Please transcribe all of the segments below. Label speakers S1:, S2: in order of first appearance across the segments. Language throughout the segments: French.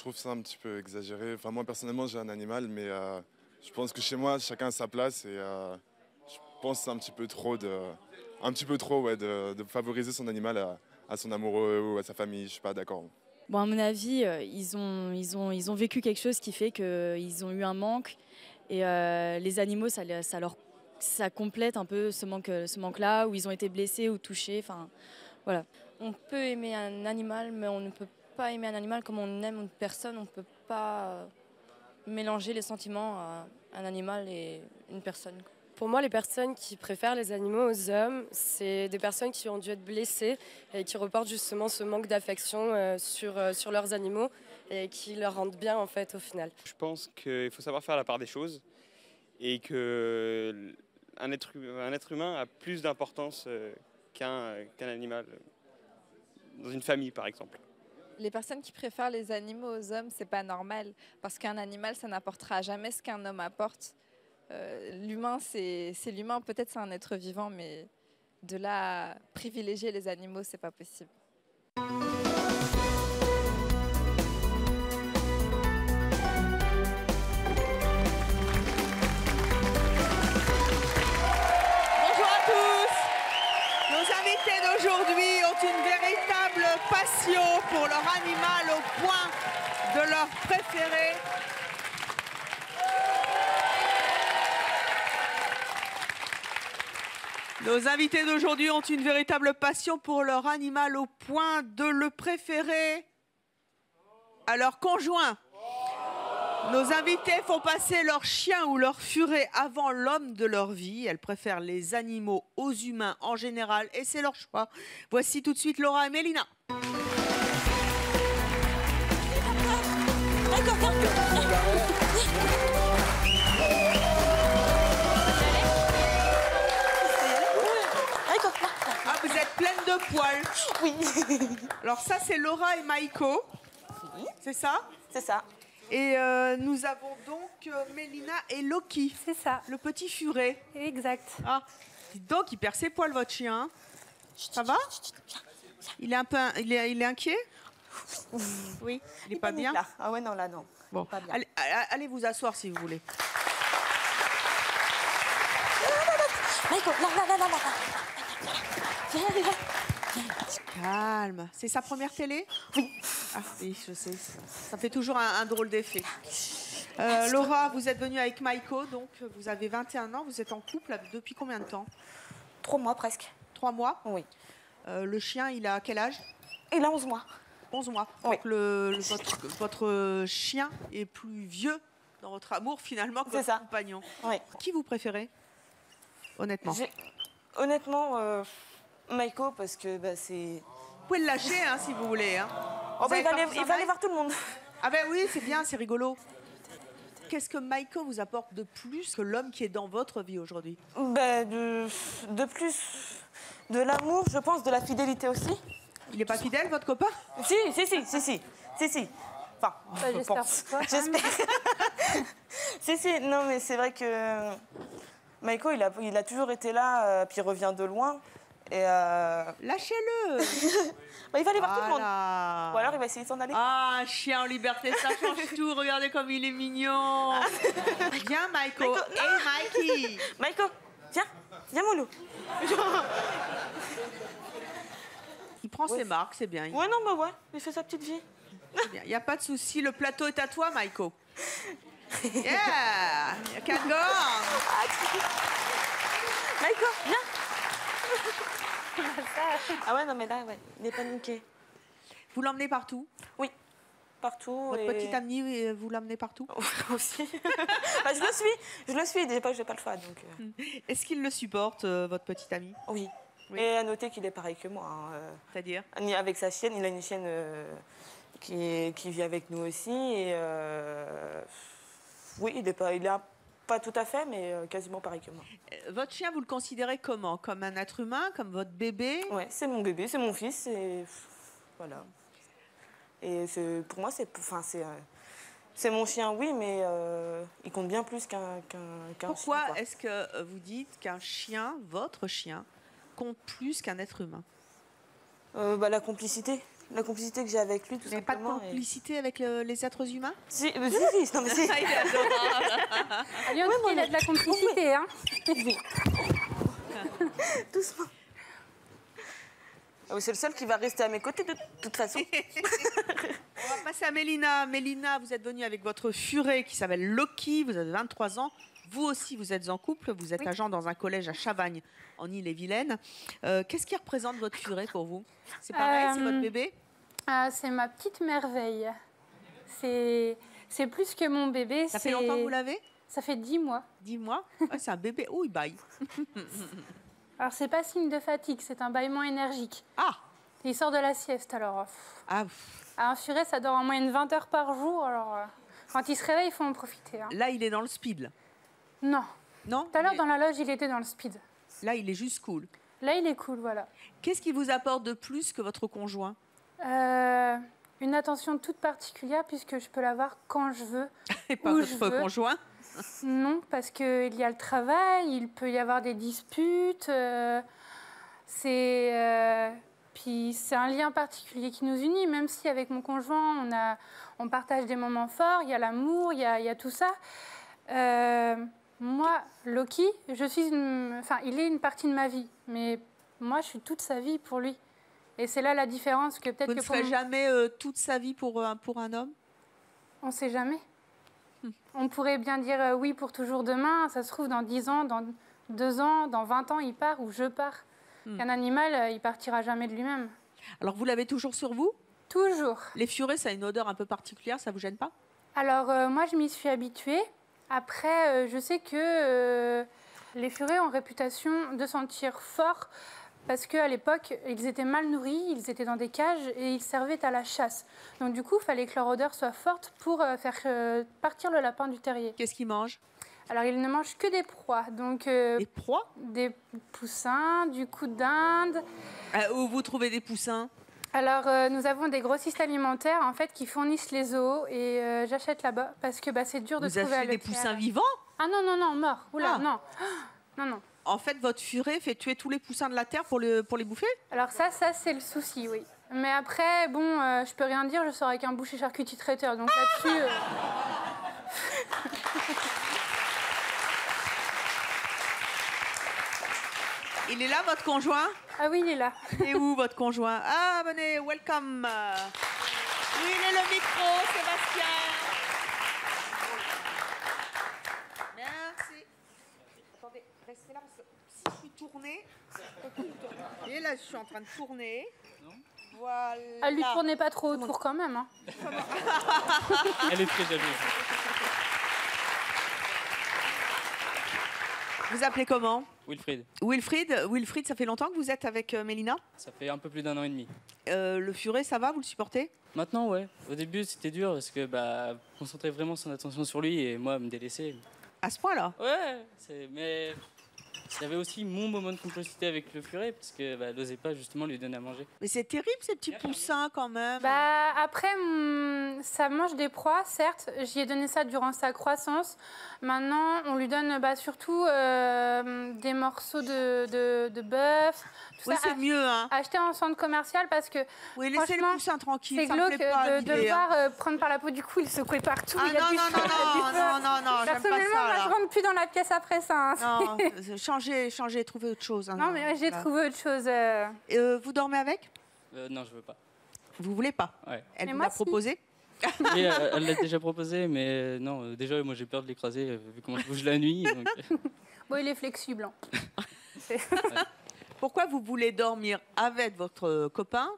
S1: trouve ça un petit peu exagéré. Enfin, moi, personnellement, j'ai un animal, mais je pense que chez moi, chacun a sa place et je pense que c'est un petit peu trop ouais, de favoriser son animal à son amoureux ou à sa famille. Je suis pas d'accord.
S2: Bon, à mon avis, ils ont vécu quelque chose qui fait qu'ils ont eu un manque. Et les animaux, ça complète un peu ce manque-là, où ils ont été blessés ou touchés. Enfin, voilà.
S3: On peut aimer un animal, mais on ne peut pas aimer un animal comme on aime une personne. On ne peut pas mélanger les sentiments à un animal et une personne.
S4: Pour moi, les personnes qui préfèrent les animaux aux hommes, c'est des personnes qui ont dû être blessées et qui reportent justement ce manque d'affection sur leurs animaux et qui leur rendent bien en fait au final.
S5: Je pense qu'il faut savoir faire la part des choses et qu'un être humain a plus d'importance qu'un animal dans une famille par exemple.
S6: Les personnes qui préfèrent les animaux aux hommes, c'est pas normal parce qu'un animal, ça n'apportera jamais ce qu'un homme apporte. L'humain, c'est l'humain. Peut-être c'est un être vivant, mais de là à privilégier les animaux, c'est pas possible.
S7: D'aujourd'hui ont une véritable passion pour leur animal au point de leur préférer. Nos invités d'aujourd'hui ont une véritable passion pour leur animal au point de le préférer à leur conjoint. Nos invités font passer leur chien ou leur furet avant l'homme de leur vie. Elles préfèrent les animaux aux humains en général et c'est leur choix. Voici tout de suite Laura et Mélina. Ah, vous êtes pleine de poils.
S8: Oui.
S7: Alors ça, c'est Laura et Maïko.
S8: Oui.
S7: C'est ça?
S8: C'est ça.
S7: Et nous avons donc Mélina et Loki.
S8: C'est ça.
S7: Le petit furet.
S8: Exact.
S7: Ah, dites donc, il perd ses poils, votre chien. Ça va? Il est un peu, il est inquiet? Oui. Il est pas bien?
S8: Là. Ah ouais, non, là, non.
S7: Bon,
S8: pas bien.
S7: allez vous asseoir si vous voulez. Calme. C'est sa première télé?
S8: Oui.
S7: Ah oui, je sais. Ça fait toujours un drôle d'effet. Laura, vous êtes venue avec Maïko, donc vous avez 21 ans. Vous ête en couple depuis combien de temps?
S8: 3 mois presque.
S7: 3 mois?
S8: Oui.
S7: Le chien, il a quel âge?
S8: Il a 11 mois.
S7: 11 mois.
S8: Oui.
S7: Donc votre chien est plus vieux dans votre amour finalement que votre compagnon.
S8: Oui.
S7: Qui vous préférez? Honnêtement.
S8: Honnêtement, Maïko, parce que c'est...
S7: Vous pouvez le lâcher hein, si vous voulez. Hein.
S8: Oh, bah, il va aller voir tout le monde.
S7: Ah ben oui, c'est bien, c'est rigolo. Qu'est-ce que Maïko vous apporte de plus que l'homme qui est dans votre vie aujourd'hui?
S8: De plus, de l'amour, je pense, de la fidélité aussi.
S7: Il n'est pas fidèle, votre copain?
S8: Si. Enfin, je pense. J'espère. Si, non, mais c'est vrai que Maïko, il a toujours été là, puis il revient de loin. Et
S7: lâchez-le.
S8: Il va aller voir tout le monde. Ou alors il va essayer de s'en aller.
S7: Ah, un chien en liberté, ça change tout. Regardez comme il est mignon. Viens, Maïko. Hey, Mikey.
S8: Maïko, viens, mon loup.
S7: Il prend ses marques, c'est bien.
S8: Ouais, non, ouais, il fait sa petite vie.
S7: Il n'y a pas de souci. Le plateau est à toi, Maïko. Yeah, you can go on.
S8: Maïko, viens. Ah ouais, non, mais là, il est paniqué.
S7: Vous l'emmenez partout?
S8: Oui, partout.
S7: Votre petite amie, vous l'emmenez partout?
S8: Aussi. Je le suis, déjà, je n'ai pas le choix.
S7: Est-ce qu'il le supporte, votre petite amie?
S8: Oui. Et à noter qu'il est pareil que moi.
S7: C'est-à-dire?
S8: Avec sa chienne, il a une chienne qui vit avec nous aussi. Et oui, il est pas tout à fait, mais quasiment pareil que moi.
S7: Votre chien, vous le considérez comment? Comme un être humain? Comme votre bébé?
S8: Oui, c'est mon bébé, c'est mon fils. Et voilà. Et pour moi, c'est mon chien, oui, mais il compte bien plus qu'un chien.
S7: Pourquoi est-ce que vous dites qu'un chien, votre chien, compte plus qu'un être humain?
S8: La complicité. la complicité que j'ai avec lui, tout
S7: Vous n'avez pas de
S8: simplement.
S7: complicité avec les êtres humains?
S8: Si, non, mais si.
S7: Il est adorable.
S9: Lyon, il a de la complicité. Hein.
S8: Doucement. Ah oui, c'est le seul qui va rester à mes côtés de toute façon.
S7: On va passer à Mélina. Mélina, vous êtes venue avec votre furet qui s'appelle Loki. Vous avez 23 ans. Vous aussi, vous êtes en couple. Vous êtes agent dans un collège à Chavagne, en Ille-et-Vilaine. Qu'est-ce qui représente votre furet pour vous? C'est pareil, c'est votre bébé?
S9: C'est ma petite merveille. C'est plus que mon bébé.
S7: Ça fait longtemps que vous l'avez?
S9: Ça fait 10 mois.
S7: 10 mois? Ah, c'est un bébé. Oh, il baille.
S9: Alors, c'est pas signe de fatigue, c'est un bâillement énergique.
S7: Ah!
S9: Il sort de la sieste, alors.
S7: Ah.
S9: Un furet, ça dort en moyenne 20 heures par jour, alors. Quand il se réveille, il faut en profiter. Hein.
S7: Là, il est dans le speed.
S9: Non.
S7: Non?
S9: Tout à l'heure, dans la loge, il était dans le speed.
S7: Là, il est juste cool.
S9: Là, il est cool, voilà.
S7: Qu'est-ce qui vous apporte de plus que votre conjoint?
S9: Une attention toute particulière, puisque je peux l'avoir quand je veux.
S7: Et pas
S9: où
S7: votre
S9: je veux.
S7: conjoint?
S9: Non, parce qu'il y a le travail, il peut y avoir des disputes. Puis c'est un lien particulier qui nous unit, même si avec mon conjoint, on partage des moments forts, il y a l'amour, il y a tout ça. Moi, Loki, il est une partie de ma vie, mais moi, je suis toute sa vie pour lui. Et c'est là la différence que peut-être
S7: Vous ne ferez jamais toute sa vie pour un homme?
S9: On ne sait jamais. On pourrait bien dire oui pour toujours demain. Ça se trouve, dans 10 ans, dans 2 ans, dans 20 ans, il part ou je pars. Un animal, il partira jamais de lui-même.
S7: Alors, vous l'avez toujours sur vous?
S9: Toujours.
S7: Les furets, ça a une odeur un peu particulière, ça vous gêne pas?
S9: Alors, moi, je m'y suis habituée. Après, je sais que les furets ont réputation de sentir fort parce qu'à l'époque, ils étaient mal nourris, ils étaient dans des cages et ils servaient à la chasse. Donc du coup, il fallait que leur odeur soit forte pour faire partir le lapin du terrier.
S7: Qu'est-ce qu'ils mangent?
S9: Alors, ils ne mangent que des proies. Donc,
S7: des proies? Des
S9: poussins, du cou d'Inde.
S7: Où vous trouvez des poussins?
S9: Alors, nous avons des grossistes alimentaires en fait, qui fournissent les os et j'achète là-bas parce que c'est dur de trouver à
S7: Vous achetez des poussins vivants?
S9: Ah non, morts. Oula, non. Non.
S7: En fait, votre furet fait tuer tous les poussins de la terre pour les bouffer?
S9: Alors ça c'est le souci, oui. Mais après, je peux rien dire, je sors avec un boucher charcutier traiteur, donc là-dessus...
S7: Il est là, votre conjoint?
S9: Ah oui, il est là.
S7: Et où, votre conjoint? Ah, venez, welcome. Oui, il est le micro, Sébastien. Merci. Attendez, restez là, parce que si je suis tournée... Et là, je suis en train de tourner. Voilà.
S9: Ah, lui tournez pas trop autour quand même. Hein.
S10: Elle est très jalouse.
S7: Vous appelez comment?
S10: Wilfried.
S7: Wilfried, ça fait longtemps que vous êtes avec Mélina?
S10: Ça fait un peu plus d'1 an et demi.
S7: Le furet, ça va? Vous le supportez?
S10: Maintenant, ouais. Au début, c'était dur parce que concentrer vraiment son attention sur lui et moi me délaisser.
S7: À ce point-là?
S10: Ouais, mais il y avait aussi mon moment de complicité avec le furet parce que elle n'osait pas justement lui donner à manger.
S7: Mais c'est terrible ces petits poussins quand même.
S9: Après, ça mange des proies, certes. J'y ai donné ça durant sa croissance. Maintenant, on lui donne surtout des morceaux de bœuf.
S7: Oui, c'est mieux. Hein.
S9: Acheter en centre commercial parce que.
S7: Oui, laissez les poussins tranquilles.
S9: C'est glauque de le voir prendre par la peau du cou, il secouait partout.
S7: Ah
S9: il y a
S7: non,
S9: du feu,
S7: non, j'aime pas
S9: personnellement,
S7: ça.
S9: moi, je rentre plus dans la pièce après ça.
S7: Hein. Non, changez, trouvez autre chose. Hein,
S9: non, mais j'ai trouvé autre chose.
S7: Vous dormez avec?
S10: Non, je veux pas.
S7: Vous voulez pas?
S10: Ouais.
S7: Elle vous l'a proposé?
S10: Oui, elle l'a déjà proposé, mais non, déjà, moi j'ai peur de l'écraser vu comment je bouge la nuit. Donc...
S9: Bon, il est flexible. Hein.
S10: Ouais.
S7: Pourquoi vous voulez dormir avec votre copain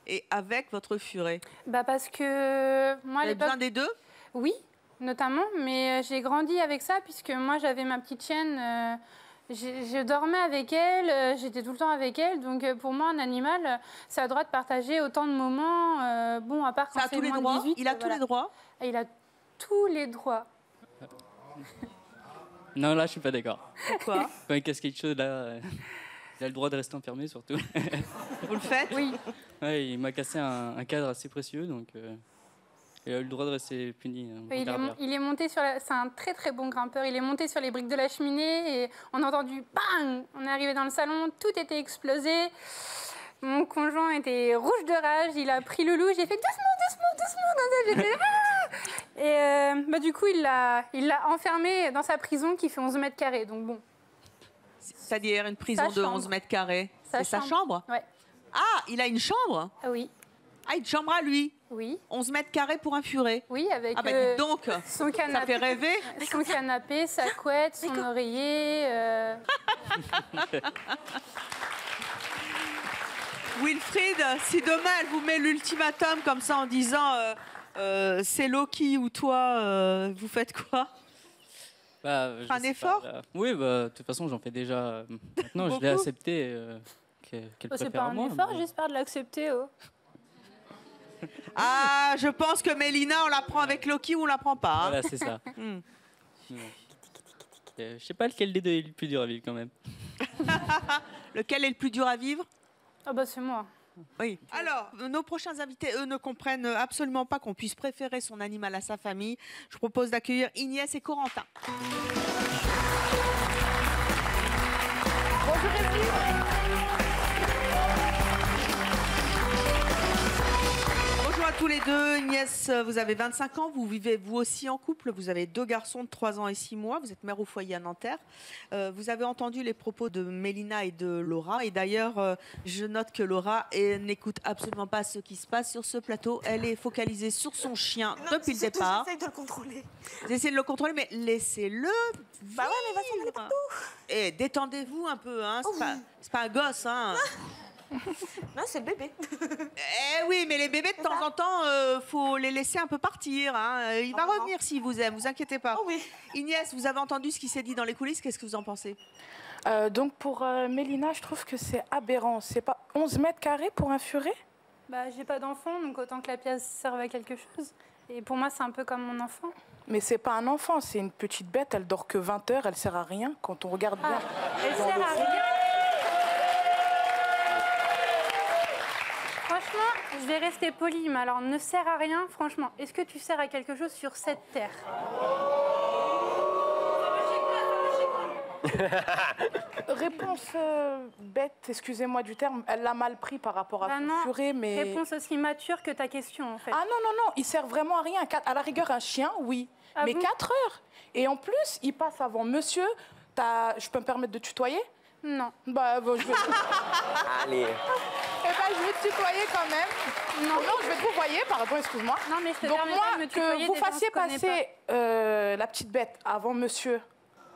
S7: et avec votre furet?
S9: Parce que moi,
S7: vous avez besoin des deux?
S9: Oui, notamment, mais j'ai grandi avec ça puisque moi j'avais ma petite chienne. Je dormais avec elle, j'étais tout le temps avec elle, donc pour moi un animal, ça a le droit de partager autant de moments, à part quand c'est moins de 18.
S7: Il a tous les droits?
S9: Il a tous les droits.
S10: Non, là je suis pas d'accord.
S7: Pourquoi?
S10: Quand il casse quelque chose là, il a le droit de rester enfermé surtout.
S7: Vous le faites?
S9: Oui.
S10: Ouais, il m'a cassé un cadre assez précieux, donc il a eu le droit de rester puni.
S9: Il est monté sur c'est un très très bon grimpeur. Il est monté sur les briques de la cheminée et on a entendu bang. On est arrivé dans le salon, tout était explosé. Mon conjoint était rouge de rage, il a pris le loup, j'ai fait doucement, comme ça, j'étais et du coup, il l'a enfermé dans sa prison qui fait 11 mètres carrés, donc bon.
S7: C'est-à-dire une prison de 11 mètres carrés. C'est sa chambre?
S9: Ouais.
S7: Ah, il a une chambre?
S9: Oui.
S7: Ah, une chambre à lui?
S9: Oui.
S7: 11 mètres carrés pour un furet?
S9: Oui, avec
S7: dites donc,
S9: son canapé,
S7: ça fait rêver.
S9: son canapé, sa couette, son oreiller.
S7: Wilfried, si demain elle vous met l'ultimatum comme ça en disant c'est Loki ou toi, vous faites quoi? Un effort?
S10: Oui, de toute façon, j'en fais déjà. Maintenant, je l'ai accepté. Qu'elle
S9: C'est
S10: préfère
S9: pas
S10: à
S9: un
S10: moi.
S9: effort, j'espère de l'accepter. Oh.
S7: Ah, je pense que Mélina, on la prend avec Loki ou on la prend pas. Hein.
S10: Voilà, c'est ça. Je sais pas lequel des deux est le plus dur à vivre quand même.
S7: Lequel est le plus dur à vivre?
S9: Ah bah c'est moi.
S7: Oui. Alors, nos prochains invités, eux, ne comprennent absolument pas qu'on puisse préférer son animal à sa famille. Je propose d'accueillir Inès et Corentin.
S11: Bonjour
S7: Bonjour à tous les deux. Inès, vous avez 25 ans, vous vivez vous aussi en couple, vous avez 2 garçons de 3 ans et 6 mois, vous êtes mère au foyer à Nanterre. Vous avez entendu les propos de Mélina et de Laura, et d'ailleurs, je note que Laura n'écoute absolument pas ce qui se passe sur ce plateau. Elle est focalisée sur son chien depuis le départ.
S8: J'essaie de le contrôler.
S7: Vous essayez de le contrôler, mais laissez-le.
S8: Bah ouais, mais il va s'en aller partout.
S7: Et détendez-vous un peu, hein. C'est pas un gosse, hein.
S8: Non, c'est le bébé.
S7: Eh oui, mais les bébés, de temps en temps, faut les laisser un peu partir. Hein. Il va revenir s'il vous aime, vous inquiétez pas.
S8: Oh oui.
S7: Inès, vous avez entendu ce qui s'est dit dans les coulisses, qu'est-ce que vous en pensez?
S11: Donc pour Mélina, je trouve que c'est aberrant. C'est pas 11 mètres carrés pour un furet?
S9: Bah j'ai pas d'enfant, donc autant que la pièce serve à quelque chose. Et pour moi, c'est un peu comme mon enfant.
S11: Mais c'est pas un enfant, c'est une petite bête. Elle dort que 20 heures, elle sert à rien quand on regarde bien.
S9: Elle sert à rien. Franchement, je vais rester polie, mais alors ne sert à rien, franchement. Est-ce que tu sers à quelque chose sur cette terre?
S11: Réponse bête, excusez-moi du terme, elle l'a mal pris par rapport à son furet, mais...
S9: Réponse aussi mature que ta question, en fait.
S11: Ah non, il sert vraiment à rien. À la rigueur, un chien, oui.
S9: Ah
S11: mais
S9: bon
S11: 4 heures. Et en plus, il passe avant monsieur. Je peux me permettre de tutoyer?
S9: Non.
S11: Bah, bon, je vais...
S12: Allez.
S11: Eh ben, je vais te tutoyer quand même. Non, je vais te tutoyer, pardon, excuse-moi.
S9: Non, mais je te
S11: Donc
S9: permets
S11: moi,
S9: pas de me tutoyer,
S11: que vous
S9: déjà, on
S11: fassiez
S9: se connaît
S11: passer la petite bête avant monsieur.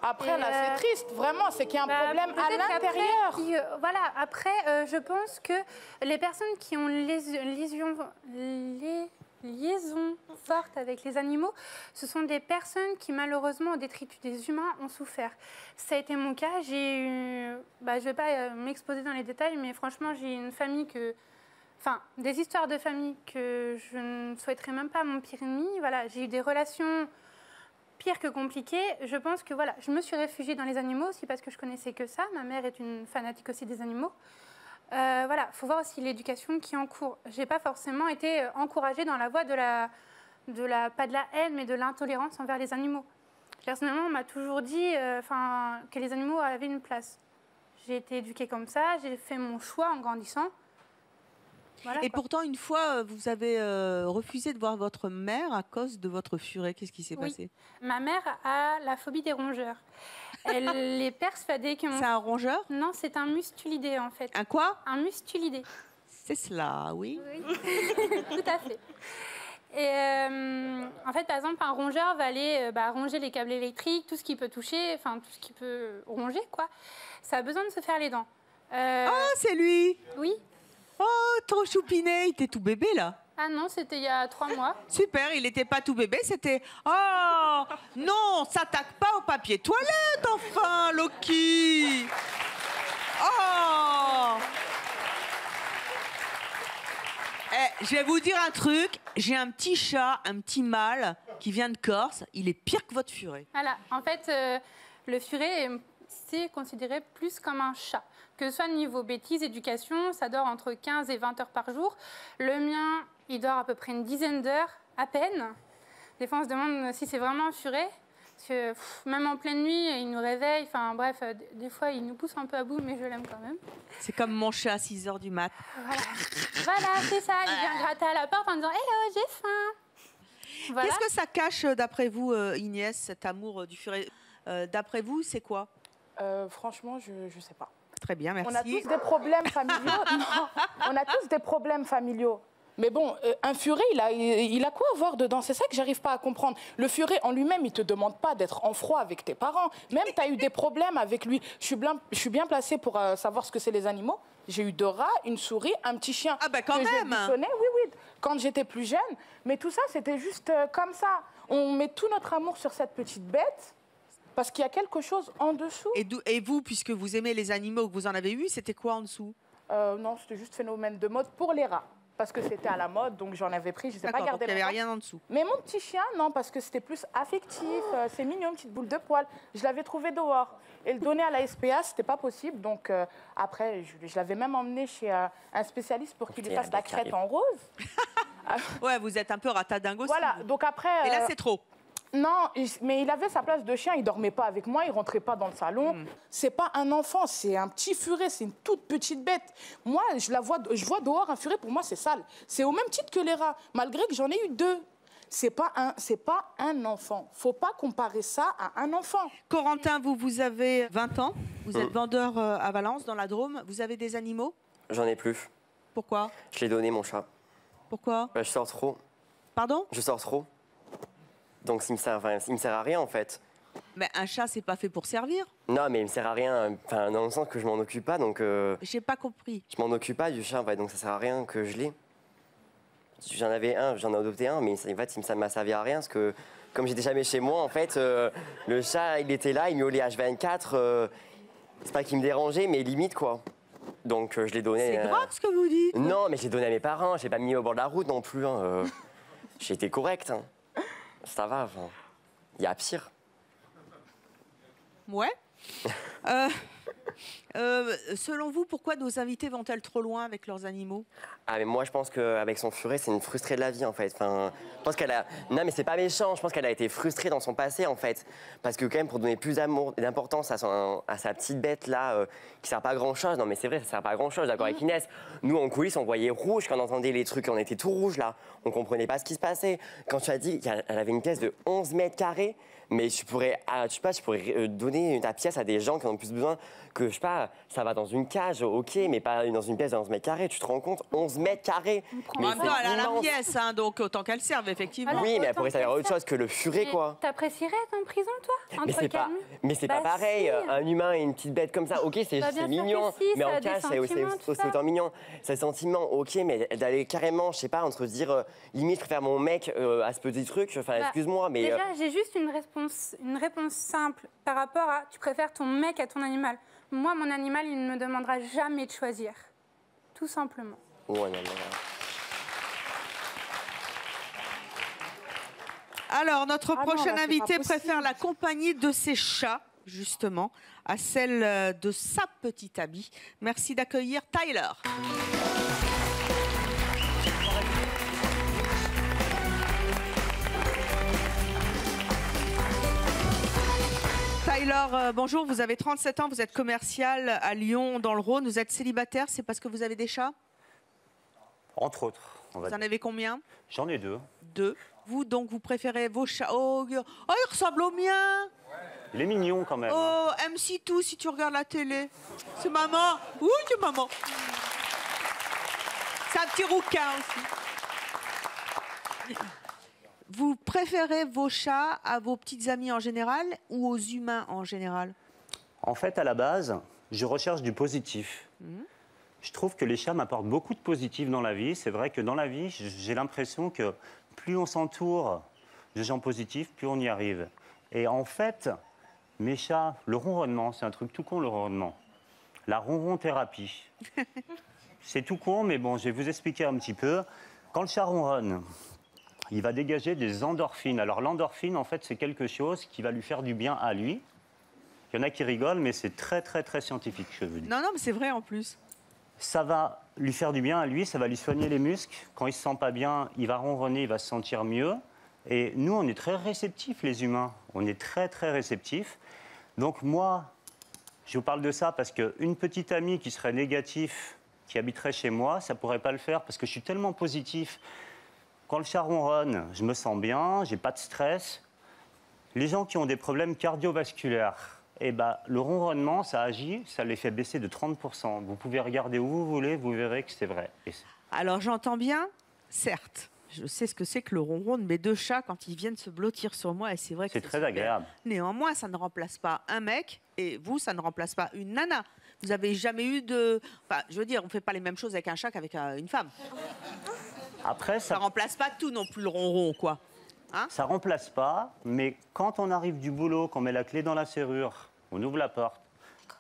S11: Après, là, c'est triste, vraiment, c'est qu'il y a un problème à l'intérieur.
S9: Voilà, après, je pense que les personnes qui ont liaison forte avec les animaux, ce sont des personnes qui, malheureusement, au détritus des humains, ont souffert. Ça a été mon cas. J'ai eu... je ne vais pas m'exposer dans les détails, mais franchement, j'ai une famille que... Enfin, des histoires de famille que je ne souhaiterais même pas à mon pire ennemi. Voilà, j'ai eu des relations pire que compliqué. Je pense que voilà, je me suis réfugiée dans les animaux aussi parce que je connaissais que ça. Ma mère est une fanatique aussi des animaux. Voilà, il faut voir aussi l'éducation qui est en cours. J'ai pas forcément été encouragée dans la voie pas de la haine, mais de l'intolérance envers les animaux. Personnellement, on m'a toujours dit que les animaux avaient une place. J'ai été éduquée comme ça, j'ai fait mon choix en grandissant. Voilà,
S7: et pourtant, une fois, vous avez refusé de voir votre mère à cause de votre furet. Qu'est-ce qui s'est passé?
S9: Ma mère a la phobie des rongeurs. Elle est persuadée que...
S7: C'est un rongeur?
S9: Non, c'est un mustulidé, en fait.
S7: Un quoi?
S9: Un mustulidé.
S7: C'est cela, oui.
S9: Tout à fait. Et en fait, par exemple, un rongeur va aller ronger les câbles électriques, tout ce qui peut toucher, enfin, tout ce qui peut ronger, quoi. Ça a besoin de se faire les dents.
S7: Ah, c'est lui?
S9: Oui.
S7: Oh, trop choupiné, il était tout bébé là.
S9: Ah non, c'était il y a 3 mois.
S7: Super, il n'était pas tout bébé, c'était... Oh, non, s'attaque pas au papier toilette, enfin, Loki. Oh. Je vais vous dire un truc, j'ai un petit chat, un petit mâle qui vient de Corse, il est pire que votre furet.
S9: Voilà, en fait, le furet c'est considéré plus comme un chat. Que ce soit niveau bêtise, éducation, ça dort entre 15 et 20 heures par jour. Le mien, il dort à peu près une dizaine d'heures, à peine. Des fois, on se demande si c'est vraiment un furet. Parce que même en pleine nuit, il nous réveille. Enfin bref, des fois, il nous pousse un peu à bout, mais je l'aime quand même.
S7: C'est comme mon chat à 6 h du mat.
S9: Voilà, c'est ça. Il vient gratter à la porte en disant « Eh oh, j'ai faim !» Voilà.
S7: Qu'est-ce que ça cache, d'après vous, Inès, cet amour du furet? D'après vous, c'est quoi?
S11: Franchement, je ne sais pas.
S7: Très bien, merci.
S11: On a tous des problèmes familiaux. Non, on a tous des problèmes familiaux. Mais bon, un furet, il a quoi à voir dedans? C'est ça que j'arrive pas à comprendre. Le furet en lui-même, il te demande pas d'être en froid avec tes parents. Même tu as eu des problèmes avec lui. Je suis bien placée pour savoir ce que c'est les animaux. J'ai eu 2 rats, une souris, un petit chien.
S7: Ah bah quand même.
S11: Oui, quand j'étais plus jeune. Mais tout ça, c'était juste comme ça. On met tout notre amour sur cette petite bête. Parce qu'il y a quelque chose en dessous.
S7: Et vous, puisque vous aimez les animaux, que vous en avez eu, c'était quoi en dessous?
S11: Non, c'était juste phénomène de mode pour les rats. Parce que c'était à la mode, donc j'en avais pris. Je ne sais pas garder.
S7: Il n'y avait rien en dessous.
S11: Mais mon petit chien, non, parce que c'était plus affectif. C'est mignon, une petite boule de poils. Je l'avais trouvé dehors. Et le donner à la SPA, ce n'était pas possible. Donc après, je l'avais même emmené chez un spécialiste pour qu'il lui fasse la crête en rose.
S7: Ouais, vous êtes un peu ratadingue aussi.
S11: Voilà, donc après...
S7: Et là, c'est trop.
S11: Non, mais il avait sa place de chien, il dormait pas avec moi, il rentrait pas dans le salon. C'est pas un enfant, c'est un petit furet, c'est une toute petite bête. Moi, je vois dehors un furet, pour moi c'est sale. C'est au même titre que les rats, malgré que j'en ai eu 2. C'est pas un enfant. Faut pas comparer ça à un enfant.
S7: Corentin, vous avez 20 ans, vous êtes vendeur à Valence, dans la Drôme. Vous avez des animaux?
S12: J'en ai plus.
S7: Pourquoi?
S12: Je l'ai donné, mon chat.
S7: Pourquoi?
S12: Je sors trop.
S7: Pardon?
S12: Je sors trop. Donc il me sert à rien en fait.
S7: Mais un chat, c'est pas fait pour servir.
S12: Non, mais il me sert à rien, dans le sens que je m'en occupe pas, donc...
S7: J'ai pas compris.
S12: Je m'en occupe pas du chat, en fait, donc ça sert à rien que je l'ai. J'en avais un, j'en ai adopté un, mais en fait, ça m'a servi à rien, parce que comme j'étais jamais chez moi, en fait, le chat, il était là, il miaulait H24, c'est pas qu'il me dérangeait, mais limite, quoi. Donc je l'ai donné...
S7: C'est grave ce que vous dites.
S12: Non, mais je l'ai donné à mes parents, je l'ai pas mis au bord de la route non plus. J'ai été correct. Ça va, il y a pire.
S7: Ouais. Selon vous, pourquoi nos invités vont-elles trop loin avec leurs animaux?
S12: Ah, mais moi, je pense qu'avec son furet, c'est une frustrée de la vie, en fait. Enfin, je pense qu'elle a... Non, mais c'est pas méchant. Je pense qu'elle a été frustrée dans son passé, en fait. Parce que, quand même, pour donner plus d'amour et d'importance à sa petite bête, là, qui sert pas à grand-chose. Non, mais c'est vrai, ça sert pas à grand-chose, d'accord, avec Inès. Nous, en coulisses, on voyait rouge quand on entendait les trucs. On était tout rouge, là. On comprenait pas ce qui se passait. Quand tu as dit qu'elle avait une pièce de 11 mètres carrés, mais tu pourrais donner ta pièce à des gens qui en ont plus besoin que, je sais pas, ça va dans une cage, ok, mais pas dans une pièce de 11 mètres carrés. Tu te rends compte, 11 mètres carrés.
S7: En même temps, elle a la pièce, hein, donc autant qu'elle serve, effectivement.
S12: Oui, mais elle pourrait servir à autre chose que le furet, quoi.
S9: T'apprécierais être en prison, toi?
S12: Mais c'est pas pareil. Un humain et une petite bête comme ça, ok, c'est mignon, mais en cage, c'est autant mignon. C'est sentiment, ok, mais d'aller carrément, je sais pas, entre se dire, limite, je préfère mon mec à ce petit truc, enfin, excuse-moi, mais...
S9: Déjà, j'ai juste une réponse simple par rapport à tu préfères ton mec à ton animal. Moi, mon animal, il ne me demandera jamais de choisir. Tout simplement.
S12: Ouais, non.
S7: Alors, notre prochaine invitée préfère la compagnie de ses chats, justement, à celle de sa petite amie. Merci d'accueillir Tyler. Tyler, bonjour, vous avez 37 ans, vous êtes commercial à Lyon, dans le Rhône. Vous êtes célibataire, c'est parce que vous avez des chats?
S13: Entre autres.
S7: Vous en avez combien?
S13: J'en ai 2.
S7: 2. Vous, donc, vous préférez vos chats? Oh, il ressemble au mien.
S13: Il est mignon quand même.
S7: Oh, MC2 si tu regardes la télé. C'est maman. Oui, c'est maman. C'est un petit rouquin aussi. Vous préférez vos chats à vos petites amies en général ou aux humains en général?
S13: En fait, à la base, je recherche du positif. Je trouve que les chats m'apportent beaucoup de positif dans la vie. C'est vrai que dans la vie, j'ai l'impression que plus on s'entoure de gens positifs, plus on y arrive. Et en fait, mes chats, le ronronnement, c'est un truc tout con, le ronronnement. La ronron-thérapie. C'est tout con, mais bon, je vais vous expliquer un petit peu. Quand le chat ronronne, il va dégager des endorphines. Alors l'endorphine, en fait, c'est quelque chose qui va lui faire du bien à lui. Il y en a qui rigolent, mais c'est très, très, très scientifique, je vous dis.
S7: Non, mais c'est vrai en plus.
S13: Ça va lui faire du bien à lui, ça va lui soigner les muscles. Quand il ne se sent pas bien, il va ronronner, il va se sentir mieux. Et nous, on est très réceptifs, les humains. On est très, très réceptifs. Donc moi, je vous parle de ça parce qu'une petite amie qui serait négative, qui habiterait chez moi, ça ne pourrait pas le faire parce que je suis tellement positif. Quand le chat ronronne, je me sens bien, j'ai pas de stress. Les gens qui ont des problèmes cardiovasculaires, eh ben, le ronronnement, ça agit, ça les fait baisser de 30%. Vous pouvez regarder où vous voulez, vous verrez que c'est vrai.
S7: Alors j'entends bien, certes. Je sais ce que c'est que le ronron de mes deux chats quand ils viennent se blottir sur moi et c'est vrai que
S13: c'est très
S7: super.
S13: agréable.
S7: Néanmoins, ça ne remplace pas un mec et vous, ça ne remplace pas une nana. Vous avez jamais eu de... Enfin, je veux dire, on ne fait pas les mêmes choses avec un chat qu'avec une femme.
S13: Après,
S7: ça ne remplace pas tout non plus le ronron, quoi. Hein?
S13: Ça remplace pas, mais quand on arrive du boulot, qu'on met la clé dans la serrure, on ouvre la porte,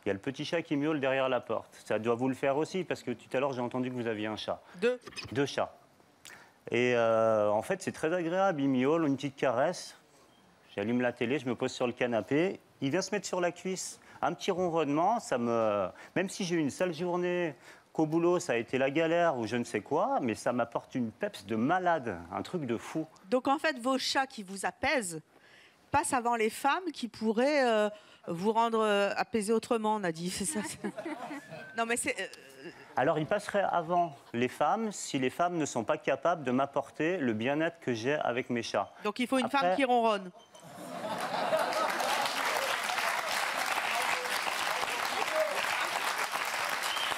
S13: il y a le petit chat qui miaule derrière la porte. Ça doit vous le faire aussi, parce que tout à l'heure, j'ai entendu que vous aviez un chat. Deux chats. Et en fait, c'est très agréable. Il miaule, une petite caresse. J'allume la télé, je me pose sur le canapé. Il vient se mettre sur la cuisse. Un petit ronronnement, ça me... Même si j'ai eu une sale journée, qu'au boulot, ça a été la galère ou je ne sais quoi, mais ça m'apporte une peps de malade, un truc de fou.
S7: Donc en fait, vos chats qui vous apaisent passent avant les femmes qui pourraient vous rendre apaisés autrement, on a dit. C'est ça. Non, mais c'est...
S13: Alors, il passerait avant les femmes si les femmes ne sont pas capables de m'apporter le bien-être que j'ai avec mes chats.
S7: Donc, il faut une femme qui ronronne.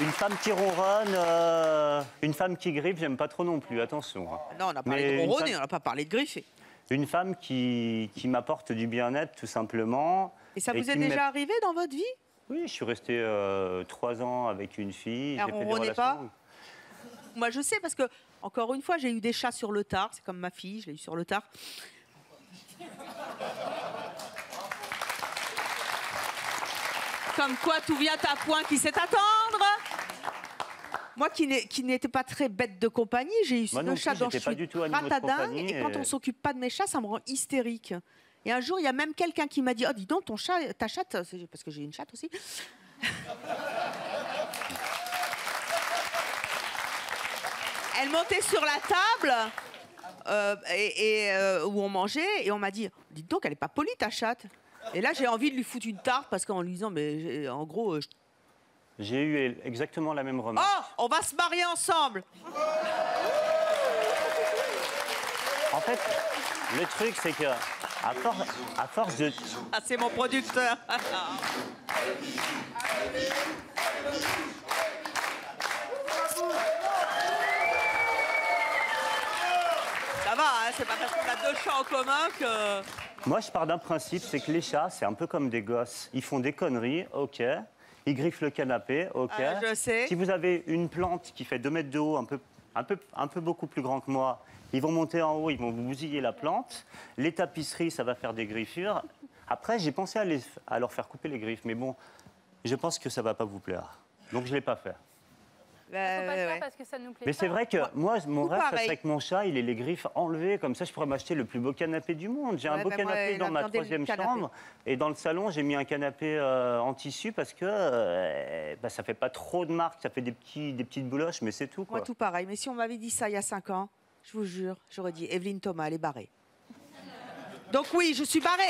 S13: Une femme qui ronronne, une femme qui griffe, j'aime pas trop non plus, attention.
S7: Non, on a parlé de ronronner, on n'a pas parlé de griffer.
S13: Une femme qui m'apporte du bien-être, tout simplement.
S7: Et ça vous est déjà arrivé dans votre vie ?
S13: Oui, je suis resté 3 ans avec une fille.
S7: Elle ronronnait pas ? Moi, je sais parce que, encore une fois, j'ai eu des chats sur le tard. C'est comme ma fille, je l'ai eu sur le tard. Comme quoi, tout vient à point qui sait attendre. Moi qui n'étais pas très bête de compagnie, j'ai eu ce chat dont je suis ratadin. Et quand on ne s'occupe pas de mes chats, ça me rend hystérique. Et un jour, il y a même quelqu'un qui m'a dit « Oh, dis donc, ta chatte, parce que j'ai une chatte aussi. » Elle montait sur la table où on mangeait et on m'a dit « Dis donc, elle n'est pas polie, ta chatte. » Et là, j'ai envie de lui foutre une tarte parce qu'en lui disant « Mais en gros...
S13: J'ai eu exactement la même remarque.
S7: Oh, on va se marier ensemble.
S13: En fait, le truc, c'est que à force de...
S7: Ah, c'est mon producteur. Ça va, hein, c'est pas parce qu'on a 2 chats en commun que...
S13: Moi, je pars d'un principe, c'est que les chats, c'est un peu comme des gosses. Ils font des conneries, ok. Ils griffent le canapé, ok.
S7: Je sais.
S13: Si vous avez une plante qui fait 2 mètres de haut, un peu beaucoup plus grand que moi, ils vont monter en haut, ils vont vous bousiller la plante. Les tapisseries, ça va faire des griffures. Après, j'ai pensé à leur faire couper les griffes, mais bon, je pense que ça ne va pas vous plaire. Donc, je ne l'ai pas fait.
S9: Parce que ça nous plaît
S13: mais c'est vrai que moi, mon rêve, ça serait que mon chat, il ait les griffes enlevées. Comme ça, je pourrais m'acheter le plus beau canapé du monde. J'ai un beau canapé dans ma 3e chambre. Et dans le salon, j'ai mis un canapé en tissu parce que ça fait pas trop de marques. Ça fait des petites bouloches, mais c'est tout, quoi.
S7: Moi, tout pareil. Mais si on m'avait dit ça il y a 5 ans, je vous jure, j'aurais dit Evelyne Thomas, elle est barrée. Donc oui, je suis barrée.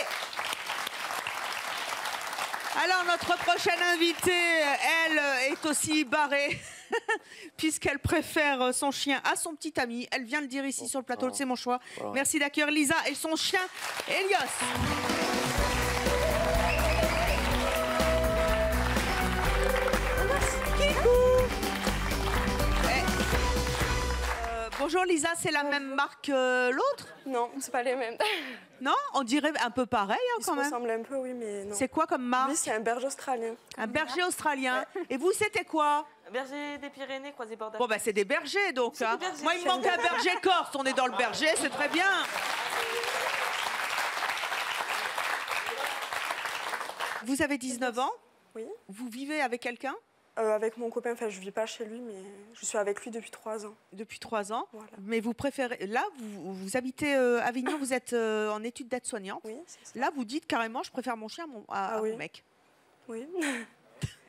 S7: Alors, notre prochaine invitée, elle est aussi barrée, puisqu'elle préfère son chien à son petit ami. Elle vient le dire ici sur le plateau, c'est mon choix. Merci d'accueillir Lisa et son chien, Elios. Bonjour Lisa, c'est la même marque que l'autre?
S4: Non, c'est pas les mêmes.
S7: Non? On dirait un peu pareil quand même.
S4: Ils se ressemblent un peu, oui, mais non.
S7: C'est quoi comme marque?
S4: Lui, c'est un berger australien.
S7: Un berger australien. Ouais. Et vous, c'était quoi?
S8: Berger des Pyrénées, croisé border.
S7: Bon, bah c'est des bergers donc. Hein. Des bergers. Moi, il me manque un berger corse. On est dans le berger, c'est très bien. Vous avez 19 ans?
S4: Oui.
S7: Vous vivez avec quelqu'un?
S4: Avec mon copain, enfin je ne vis pas chez lui, mais je suis avec lui depuis 3 ans.
S7: Depuis 3 ans.
S4: Voilà.
S7: Mais vous préférez... Là, vous habitez à Avignon, vous êtes en études d'aide-soignante.
S4: Oui, c'est ça.
S7: Là, vous dites carrément, je préfère mon chien à mon mec.
S4: Oui.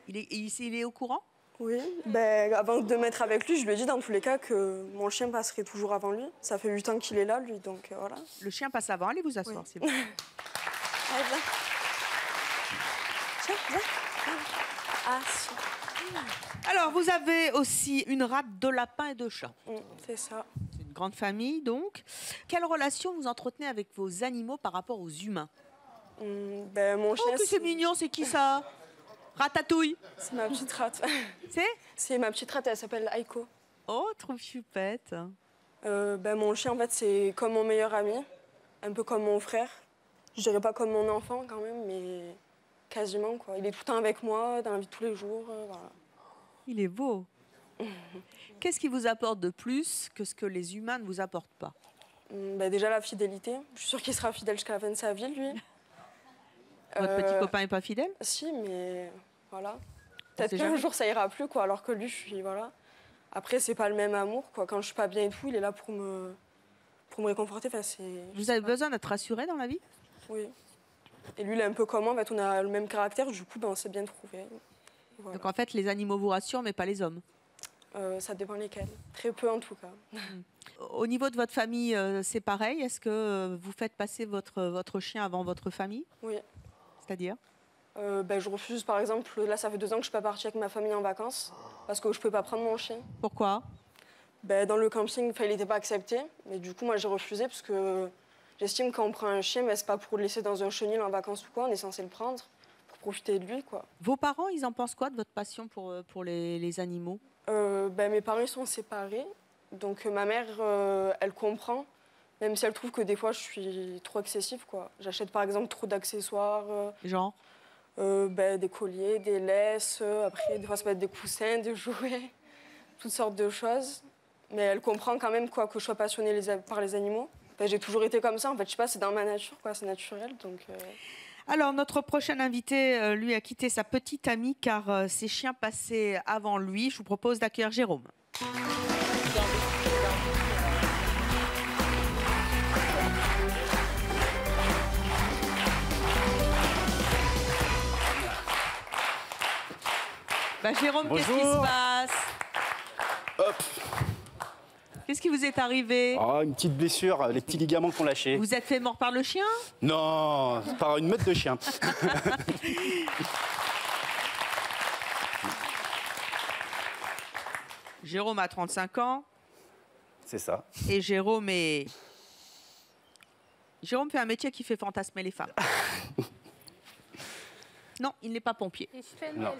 S7: Il est au courant?
S14: Oui, ben, avant de me mettre avec lui, je lui ai dit dans tous les cas que mon chien passerait toujours avant lui. Ça fait 8 ans qu'il est là, lui, donc voilà.
S7: Le chien passe avant, allez vous asseoir,
S14: Oui.
S7: s'il vous plaît.
S14: Allez, viens. Tiens, viens. Ah, si.
S7: Alors, vous avez aussi une rate de lapins et de chats.
S14: C'est ça.
S7: C'est une grande famille, donc. Quelle relation vous entretenez avec vos animaux par rapport aux humains?
S14: Ben, mon chien,
S7: Oh, que c'est mignon, c'est qui ça? Ratatouille.
S14: C'est ma petite rate.
S7: C'est?
S14: C'est ma petite rate, elle s'appelle Aiko.
S7: Oh, trop chupette.
S14: Ben, mon chien, en fait, c'est comme mon meilleur ami, un peu comme mon frère. Je dirais pas comme mon enfant quand même, mais quasiment, quoi. Il est tout le temps avec moi, dans la vie de tous les jours, voilà.
S7: Il est beau. Qu'est-ce qui vous apporte de plus que ce que les humains ne vous apportent pas?
S14: Ben, déjà la fidélité. Je suis sûre qu'il sera fidèle jusqu'à la fin de sa vie, lui.
S7: Votre petit copain n'est pas fidèle?
S14: Si, mais voilà. Peut-être
S7: sait
S14: qu'un
S7: jamais.
S14: jour ça ira plus, quoi. Alors que lui, je suis voilà. Après, c'est pas le même amour, quoi. Quand je suis pas bien et tout, il est là pour me réconforter. Enfin, c'est.
S7: Vous avez besoin d'être rassuré dans la vie?
S14: Oui. Et lui, il est un peu comme moi. En fait, on a le même caractère. Du coup, ben, on s'est bien trouvé. Voilà.
S7: Donc en fait, les animaux vous rassurent, mais pas les hommes.
S14: Ça dépend lesquels. Très peu, en tout cas.
S7: Au niveau de votre famille, c'est pareil. Est-ce que vous faites passer votre chien avant votre famille?
S14: Oui.
S7: C'est-à-dire?
S14: Ben, je refuse, par exemple, là, ça fait 2 ans que je suis pas partie avec ma famille en vacances parce que je peux pas prendre mon chien.
S7: Pourquoi?
S14: Ben, dans le camping, il n'était pas accepté. Mais du coup, moi, j'ai refusé parce que j'estime que quand on prend un chien, ben, c'est pas pour le laisser dans un chenil en vacances ou quoi. On est censé le prendre pour profiter de lui, quoi.
S7: Vos parents, ils en pensent quoi de votre passion pour les animaux?
S14: Ben, mes parents, ils sont séparés. Donc, ma mère, elle comprend. Même si elle trouve que des fois, je suis trop excessive, quoi. J'achète, par exemple, trop d'accessoires.
S7: Genre?
S14: Ben, des colliers, des laisses, après des fois ça peut être des coussins, des jouets, toutes sortes de choses. Mais elle comprend quand même quoi, que je sois passionnée par les animaux. Ben, j'ai toujours été comme ça, en fait, je sais pas, c'est dans ma nature, quoi, c'est naturel. Donc,
S7: Alors, notre prochain invité, lui, a quitté sa petite amie car ses chiens passaient avant lui. Je vous propose d'accueillir Jérôme. Bah, Jérôme, qu'est-ce qui se passe?
S15: Hop.
S7: Qu'est-ce qui vous est arrivé?
S15: Oh, une petite blessure, les petits ligaments qu'on lâchés.
S7: Vous êtes fait mort par le chien?
S15: Non, par une meute de chiens.
S7: Jérôme a 35 ans.
S15: C'est ça.
S7: Et Jérôme est... Jérôme fait un métier qui fait fantasmer les femmes. Non, il n'est pas pompier.
S15: Non.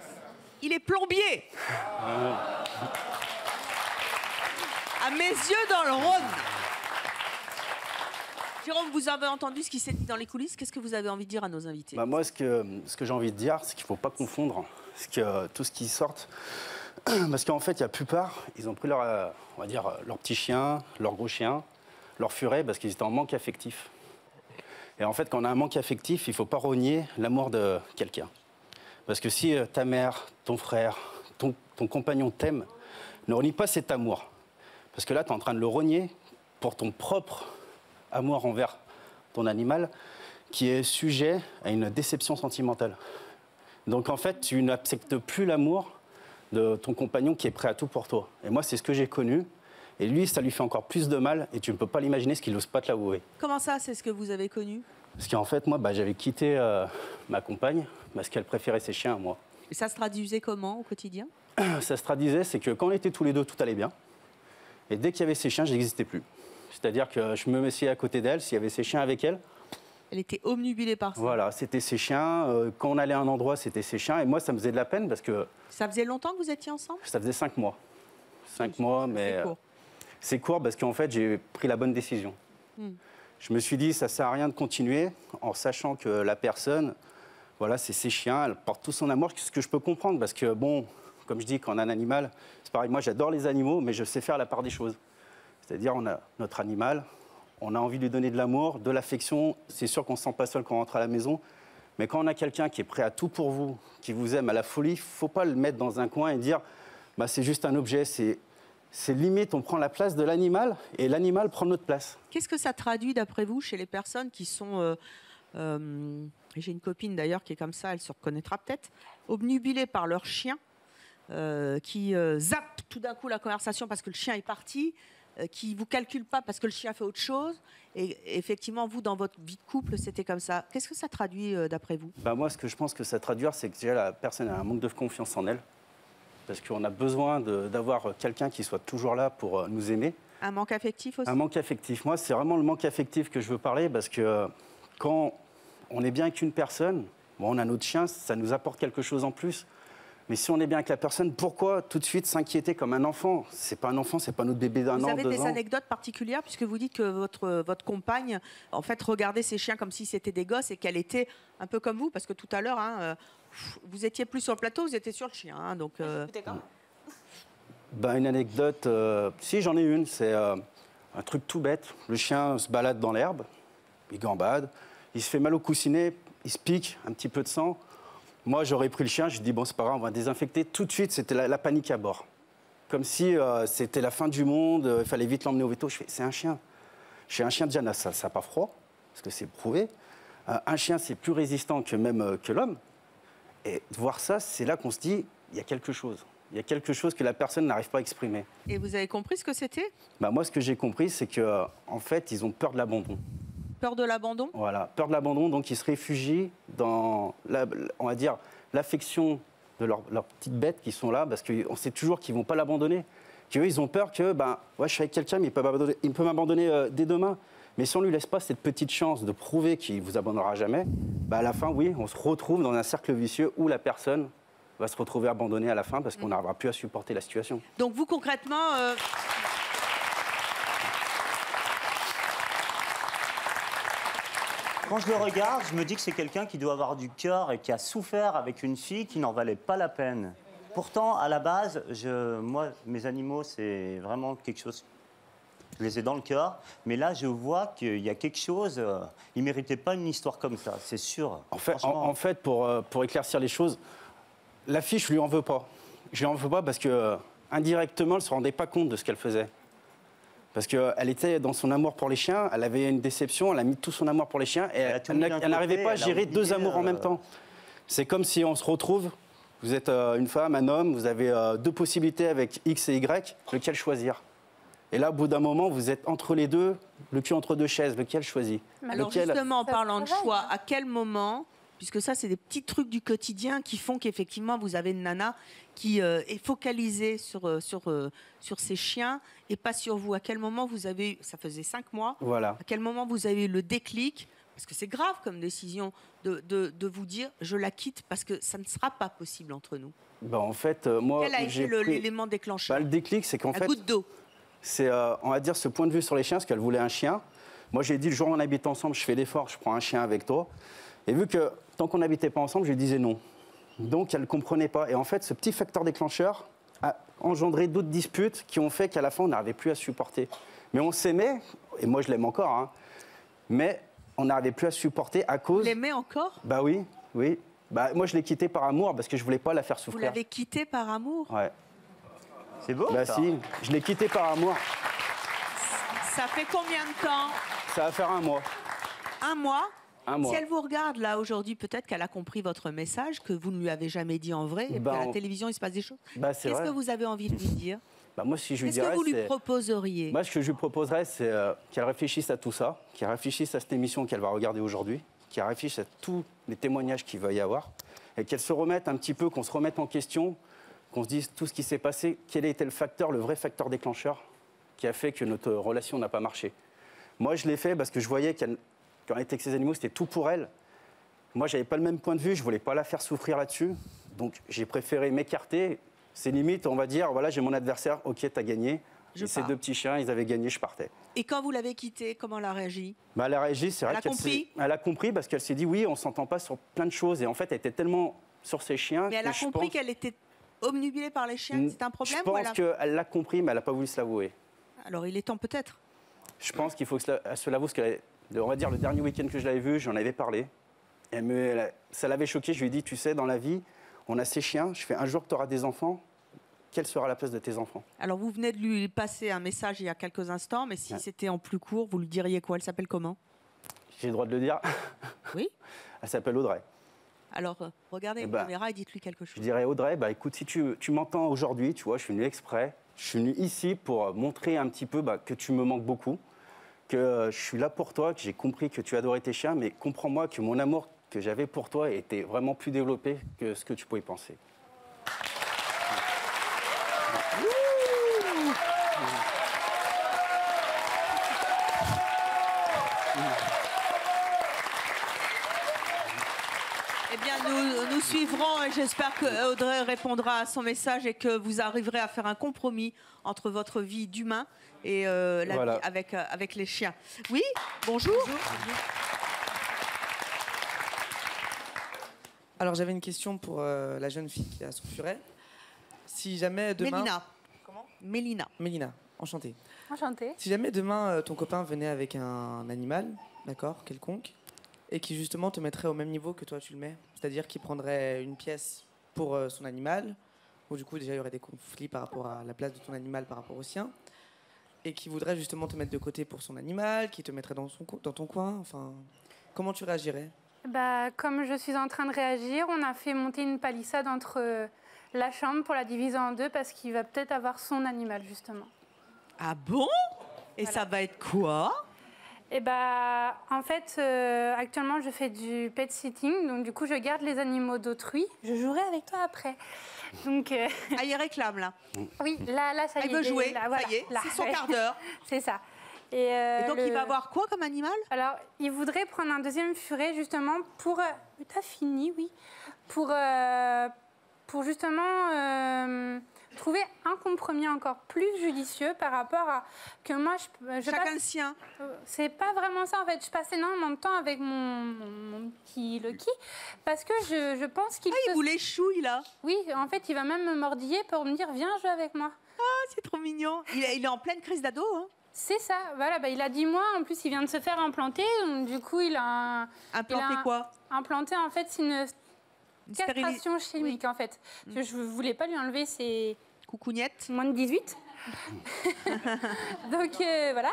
S7: Il est plombier. À mes yeux, dans le Rhône. Jérôme, vous avez entendu ce qui s'est dit dans les coulisses. Qu'est-ce que vous avez envie de dire à nos invités?
S15: Bah, moi, ce que j'ai envie de dire, c'est qu'il ne faut pas confondre tout ce qui sort. Parce qu'en fait, la plupart, ils ont pris leur, on va dire, leur petit chien, leur gros chien, leur furet, parce qu'ils étaient en manque affectif. Et en fait, quand on a un manque affectif, il ne faut pas rogner l'amour de quelqu'un. Parce que si ta mère, ton frère, ton compagnon t'aime, ne renie pas cet amour. Parce que là, tu es en train de le rogner pour ton propre amour envers ton animal, qui est sujet à une déception sentimentale. Donc en fait, tu n'acceptes plus l'amour de ton compagnon qui est prêt à tout pour toi. Et moi, c'est ce que j'ai connu. Et lui, ça lui fait encore plus de mal et tu ne peux pas l'imaginer, ce qu'il n'ose pas te l'avouer.
S7: Comment ça, c'est ce que vous avez connu?
S15: Parce qu'en fait, moi, j'avais quitté ma compagne parce qu'elle préférait ses chiens à moi.
S7: Et ça se traduisait comment au quotidien?
S15: Ça se traduisait, c'est que quand on était tous les deux, tout allait bien. Et dès qu'il y avait ses chiens, je n'existais plus. C'est-à-dire que je me mettais à côté d'elle, s'il y avait ses chiens avec elle.
S7: Elle était obnubilée par ça.
S15: Voilà, c'était ses chiens. Quand on allait à un endroit, c'était ses chiens. Et moi, ça me faisait de la peine parce que...
S7: Ça faisait longtemps que vous étiez ensemble?
S15: Ça faisait 5 mois. 5 mois, mais...
S7: C'est court.
S15: C'est court parce qu'en fait, j'ai pris la bonne décision. Je me suis dit, ça ne sert à rien de continuer en sachant que la personne, voilà, c'est ses chiens, elle porte tout son amour, ce que je peux comprendre. Parce que, bon, comme je dis, quand on a un animal, c'est pareil, moi j'adore les animaux, mais je sais faire la part des choses. C'est-à-dire, on a notre animal, on a envie de lui donner de l'amour, de l'affection. C'est sûr qu'on ne se sent pas seul quand on rentre à la maison. Mais quand on a quelqu'un qui est prêt à tout pour vous, qui vous aime à la folie, il ne faut pas le mettre dans un coin et dire, bah, c'est juste un objet, c'est limite, on prend la place de l'animal et l'animal prend notre place.
S7: Qu'est-ce que ça traduit, d'après vous, chez les personnes qui sont... j'ai une copine, d'ailleurs, qui est comme ça, elle se reconnaîtra peut-être, obnubilées par leur chien, qui zappe tout d'un coup la conversation parce que le chien est parti, qui ne vous calcule pas parce que le chien fait autre chose. Et effectivement, vous, dans votre vie de couple, c'était comme ça. Qu'est-ce que ça traduit d'après vous?
S15: Moi, ce que je pense que ça traduit, c'est que déjà la personne a un manque de confiance en elle. Parce qu'on a besoin d'avoir quelqu'un qui soit toujours là pour nous aimer.
S7: Un manque affectif aussi?
S15: Un manque affectif. Moi, c'est vraiment le manque affectif que je veux parler parce que quand on est bien avec une personne, bon, on a notre chien, ça nous apporte quelque chose en plus. Mais si on est bien avec la personne, pourquoi tout de suite s'inquiéter comme un enfant? C'est pas un enfant, c'est pas notre bébé d'un an, 2 ans.
S7: Vous avez des anecdotes particulières puisque vous dites que votre compagne, en fait, regardait ses chiens comme si c'était des gosses et qu'elle était un peu comme vous, parce que tout à l'heure, vous étiez plus sur le plateau, vous étiez sur le chien. Donc,
S15: une anecdote, si j'en ai une, c'est un truc tout bête. Le chien se balade dans l'herbe, il gambade, il se fait mal au coussinet, il se pique, un petit peu de sang. Moi, j'aurais pris le chien, je dis bon, c'est pas grave, on va désinfecter. Tout de suite, c'était la panique à bord. Comme si c'était la fin du monde, il fallait vite l'emmener au veto. Je fais, c'est un chien. Chez un chien, déjà, ça n'a pas froid, parce que c'est prouvé. Un chien, c'est plus résistant que même que l'homme. Et de voir ça, c'est là qu'on se dit, il y a quelque chose. Il y a quelque chose que la personne n'arrive pas à exprimer.
S7: Et vous avez compris ce que c'était?
S15: Moi, ce que j'ai compris, c'est qu'en fait, ils ont peur de l'abandon.
S7: Peur de l'abandon?
S15: Voilà, peur de l'abandon, donc ils se réfugient dans, on va dire, l'affection de leurs petites bêtes qui sont là, parce qu'on sait toujours qu'ils ne vont pas l'abandonner. Qu'eux, ils ont peur que, je suis avec quelqu'un, mais il peut m'abandonner dès demain. Mais si on ne lui laisse pas cette petite chance de prouver qu'il ne vous abandonnera jamais, à la fin, oui, on se retrouve dans un cercle vicieux où la personne va se retrouver abandonnée à la fin parce qu'on n'arrivera plus à supporter la situation.
S7: Donc vous, concrètement...
S13: Quand je le regarde, je me dis que c'est quelqu'un qui doit avoir du cœur et qui a souffert avec une fille qui n'en valait pas la peine. Pourtant, à la base, moi, mes animaux, c'est vraiment quelque chose... Je les ai dans le cœur, mais là, je vois qu'il y a quelque chose... ils ne méritaient pas une histoire comme ça, c'est sûr.
S15: En fait, pour éclaircir les choses, la fille, je ne lui en veux pas. Je lui en veux pas parce que indirectement, elle ne se rendait pas compte de ce qu'elle faisait. Parce qu'elle était dans son amour pour les chiens, elle avait une déception, elle a mis tout son amour pour les chiens et elle n'arrivait pas à gérer 2 amours en même temps. C'est comme si on se retrouve, vous êtes une femme, un homme, vous avez 2 possibilités avec X et Y, lequel choisir? Et là, au bout d'un moment, vous êtes entre les deux, le cul entre 2 chaises, lequel choisit?
S7: Alors justement, en parlant de choix, à quel moment, puisque ça, c'est des petits trucs du quotidien qui font qu'effectivement, vous avez une nana qui est focalisée sur ses chiens et pas sur vous. À quel moment vous avez eu, ça faisait 5 mois,
S15: voilà.
S7: À quel moment vous avez eu le déclic, parce que c'est grave comme décision, de vous dire je la quitte parce que ça ne sera pas possible entre nous?
S15: En fait, moi,
S7: quel a été l'élément déclencheur?
S15: Le déclic, c'est qu'en fait,
S7: goutte d'eau.
S15: C'est, on va dire, ce point de vue sur les chiens, parce qu'elle voulait un chien. Moi, j'ai dit, le jour où on habite ensemble, je fais l'effort, je prends un chien avec toi. Et vu que tant qu'on n'habitait pas ensemble, je lui disais non. Donc, elle ne comprenait pas. Et en fait, ce petit facteur déclencheur a engendré d'autres disputes qui ont fait qu'à la fin, on n'arrivait plus à supporter. Mais on s'aimait, et moi, je l'aime encore, mais on n'arrivait plus à supporter à cause...
S7: Vous l'aimez encore?
S15: Oui, oui. Moi, je l'ai quitté par amour parce que je ne voulais pas la faire souffrir.
S7: Vous l'avez quitté par amour?
S15: Ouais.
S13: C'est beau, ça.
S15: Si, je l'ai quitté par amour.
S7: Ça fait combien de temps?
S15: Ça va faire 1 mois.
S7: 1 mois?
S15: 1 mois.
S7: Si elle vous regarde là aujourd'hui, peut-être qu'elle a compris votre message, que vous ne lui avez jamais dit en vrai, et puis à la télévision, il se passe des choses. Qu'est-ce que vous avez envie de lui dire?
S15: Moi, si je lui dirais,
S7: qu'est-ce que vous lui proposeriez?
S15: Moi, ce que je lui proposerais, c'est qu'elle réfléchisse à tout ça, qu'elle réfléchisse à cette émission qu'elle va regarder aujourd'hui, qu'elle réfléchisse à tous les témoignages qu'il va y avoir, et qu'elle se remette un petit peu, qu'on se remette en question, qu'on se dise tout ce qui s'est passé, quel était le facteur, le vrai facteur déclencheur qui a fait que notre relation n'a pas marché. Moi, je l'ai fait parce que je voyais quand elle était avec ses animaux, c'était tout pour elle. Moi, je n'avais pas le même point de vue, je ne voulais pas la faire souffrir là-dessus. Donc, j'ai préféré m'écarter. C'est limite, on va dire, voilà, j'ai mon adversaire, ok, t'as gagné. Et ces 2 petits chiens, ils avaient gagné, je partais.
S7: Et quand vous l'avez quittée, comment elle a réagi?
S15: Elle a réagi, c'est vrai qu'elle a compris parce qu'elle s'est dit, oui, on ne s'entend pas sur plein de choses. Et en fait, elle était tellement sur ses chiens.
S7: Mais elle a compris qu'elle était obnubilée par les chiens, c'est un problème?
S15: Je pense qu'elle l'a compris, mais elle n'a pas voulu se l'avouer.
S7: Alors, il est temps peut-être?
S15: Je pense qu'il faut qu'elle se l'avoue, parce on va dire, le dernier week-end que je l'avais vue, j'en avais parlé. Ça l'avait choqué, je lui ai dit, tu sais, dans la vie, on a ces chiens, je fais un jour que tu auras des enfants, quelle sera la place de tes enfants?
S7: Alors, vous venez de lui passer un message il y a quelques instants, mais si c'était en plus court, vous lui diriez quoi? Elle s'appelle comment?
S15: J'ai le droit de le dire?
S7: Oui.
S15: Elle s'appelle Audrey.
S7: Alors, regardez la caméra et dites-lui quelque chose.
S15: Je dirais, Audrey, bah, écoute, si tu m'entends aujourd'hui, tu vois, je suis venu exprès. Je suis venu ici pour montrer un petit peu que tu me manques beaucoup, que je suis là pour toi, que j'ai compris que tu adorais tes chiens, mais comprends-moi que mon amour que j'avais pour toi était vraiment plus développé que ce que tu pouvais penser.
S7: Eh bien, nous suivrons et j'espère que Audrey répondra à son message et que vous arriverez à faire un compromis entre votre vie d'humain et la vie avec les chiens. Oui, bonjour.
S16: Alors j'avais une question pour la jeune fille qui a son furet. Si jamais demain...
S7: Mélina. Comment ? Mélina.
S16: Mélina, enchantée.
S9: Enchantée.
S16: Si jamais demain ton copain venait avec un animal, d'accord, quelconque, et qui justement te mettrait au même niveau que toi tu le mets, c'est-à-dire qu'il prendrait une pièce pour son animal, où du coup déjà il y aurait des conflits par rapport à la place de ton animal par rapport au sien, et qui voudrait justement te mettre de côté pour son animal, qui te mettrait dans ton coin, enfin, comment tu réagirais ?
S9: Bah, comme je suis en train de réagir, on a fait monter une palissade entre la chambre pour la diviser en deux parce qu'il va peut-être avoir son animal, justement.
S7: Ah bon ? Et ça va être quoi ?
S9: Et bah, en fait, actuellement, je fais du pet sitting, donc du coup, je garde les animaux d'autrui. Je jouerai avec toi après. Donc,
S7: Ah, il réclame, là.
S9: Oui, là, ça y est.
S7: Elle veut jouer,
S9: là, voilà,
S7: ça y est,
S9: là.
S7: c'est son quart d'heure.
S9: C'est ça.
S7: Et donc, il va avoir quoi comme animal ?
S9: Alors, il voudrait prendre un deuxième furet, justement, pour... T'as fini, oui. Pour justement trouver un compromis encore plus judicieux par rapport à... que moi, je
S7: Chacun
S9: passe...
S7: le sien.
S9: C'est pas vraiment ça, en fait. Je passe énormément de temps avec mon petit Lucky, parce que je pense qu'il...
S7: Ah, il vous les chouille, là.
S9: Oui, en fait, il va même me mordiller pour me dire « Viens jouer avec moi ».
S7: Ah, c'est trop mignon. Il est en pleine crise d'ado, hein.
S9: C'est ça, voilà, bah, il a 10 mois, en plus il vient de se faire implanter, donc du coup il a...
S7: Implanté quoi ?
S9: Implanté, en fait, c'est une castration chimique, en fait. Je ne voulais pas lui enlever ses...
S7: Coucougnettes.
S9: Moins de 18. Donc voilà.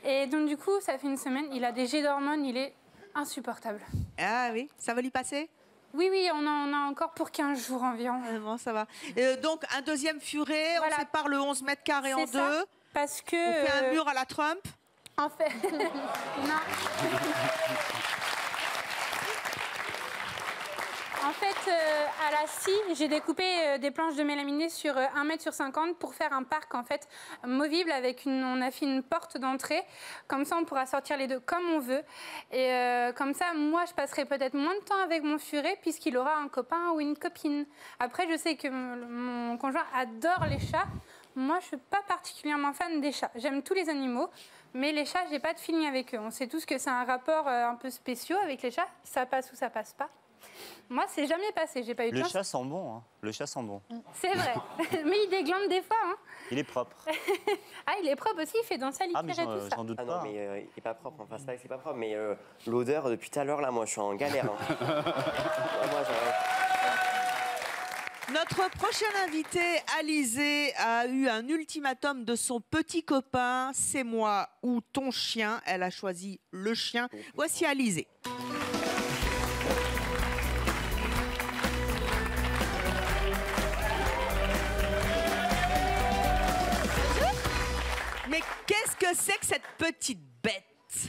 S9: Et donc du coup, ça fait une semaine, il a des jets d'hormones, il est insupportable.
S7: Ah oui, ça va lui passer ?
S9: Oui, oui, on en a encore pour 15 jours environ.
S7: Bon, ça va. Donc un deuxième furet,
S9: Voilà.
S7: on sépare le 11 mètres carrés en
S9: C'est ça.
S7: deux.
S9: Parce que...
S7: On fait un mur à la Trump.
S9: En fait... non. En fait, à la scie, j'ai découpé des planches de mélaminé sur 1 mètre sur 50 pour faire un parc en fait movible avec on a fait une porte d'entrée. Comme ça, on pourra sortir les deux comme on veut. Et comme ça, moi, je passerai peut-être moins de temps avec mon furet puisqu'il aura un copain ou une copine. Après, je sais que mon conjoint adore les chats. Moi, je ne suis pas particulièrement fan des chats. J'aime tous les animaux, mais les chats, je n'ai pas de feeling avec eux. On sait tous que c'est un rapport un peu spécial avec les chats. Ça passe ou ça passe pas. Moi, c'est jamais passé. J'ai pas eu de chance.
S13: Le chat sent bon, hein. Le chat sent bon.
S9: C'est vrai. Mais il déglande des fois. Hein.
S13: Il est propre.
S9: Ah, il est propre aussi. Il fait dans sa litière
S13: mais
S9: et tout ça.
S13: j'en doute
S12: Ah
S13: pas.
S12: non, mais il est pas propre. Enfin, c'est pas que c'est pas propre, mais l'odeur, depuis tout à l'heure, là, moi, je suis en galère. Hein. Moi,
S7: Notre prochaine invitée, Alizée, a eu un ultimatum de son petit copain. C'est moi ou ton chien. Elle a choisi le chien. Voici Alizée. Mais qu'est-ce que c'est que cette petite bête?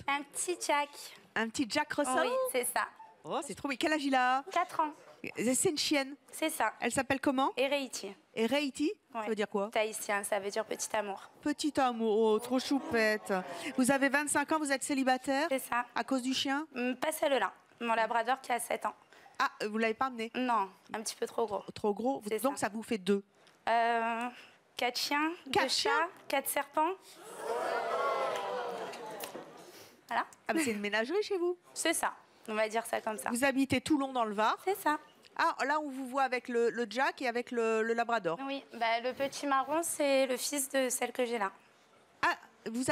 S9: Un petit Jack.
S7: Un petit Jack Russell?
S9: Oui, c'est ça.
S7: Oh, c'est trop bien. Quel âge il a?
S9: 4 ans.
S7: C'est une chienne?
S9: C'est ça.
S7: Elle s'appelle comment?
S9: Ereiti.
S7: Ereiti? Ça veut dire quoi?
S9: Tahitien, ça veut dire petit amour.
S7: Petit amour, oh, trop choupette. Vous avez 25 ans, vous êtes célibataire?
S9: C'est ça.
S7: À cause du chien?
S9: Pas celle-là. Mon labrador qui a 7 ans.
S7: Ah, vous l'avez pas amené?
S9: Non, un petit peu trop gros.
S7: Trop gros? Donc ça vous fait 2?
S9: 4 chiens, 2 chats, 4 serpents. Voilà.
S7: Ah, mais c'est une ménagerie chez vous?
S9: C'est ça. On va dire ça comme ça.
S7: Vous habitez Toulon dans le Var?
S9: C'est ça.
S7: Ah, là on vous voit avec le Jack et avec le labrador.
S9: Oui, bah, le petit marron, c'est le fils de celle que j'ai là.
S7: Ah, vous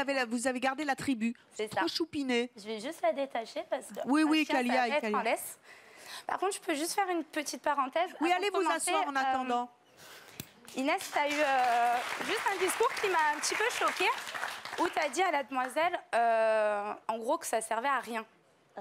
S7: avez gardé la tribu.
S9: C'est ça.
S7: Trop choupiné.
S9: Je vais juste la détacher parce que
S7: oui,
S9: chien,
S7: Kalia,
S9: ça va être en laisse. Par contre, je peux juste faire une petite parenthèse.
S7: Oui,
S9: avant
S7: allez
S9: de
S7: vous
S9: commencer.
S7: asseoir en attendant.
S9: Inès, tu as eu juste un discours qui m'a un petit peu choquée, où tu as dit à la demoiselle, en gros, que ça servait à rien,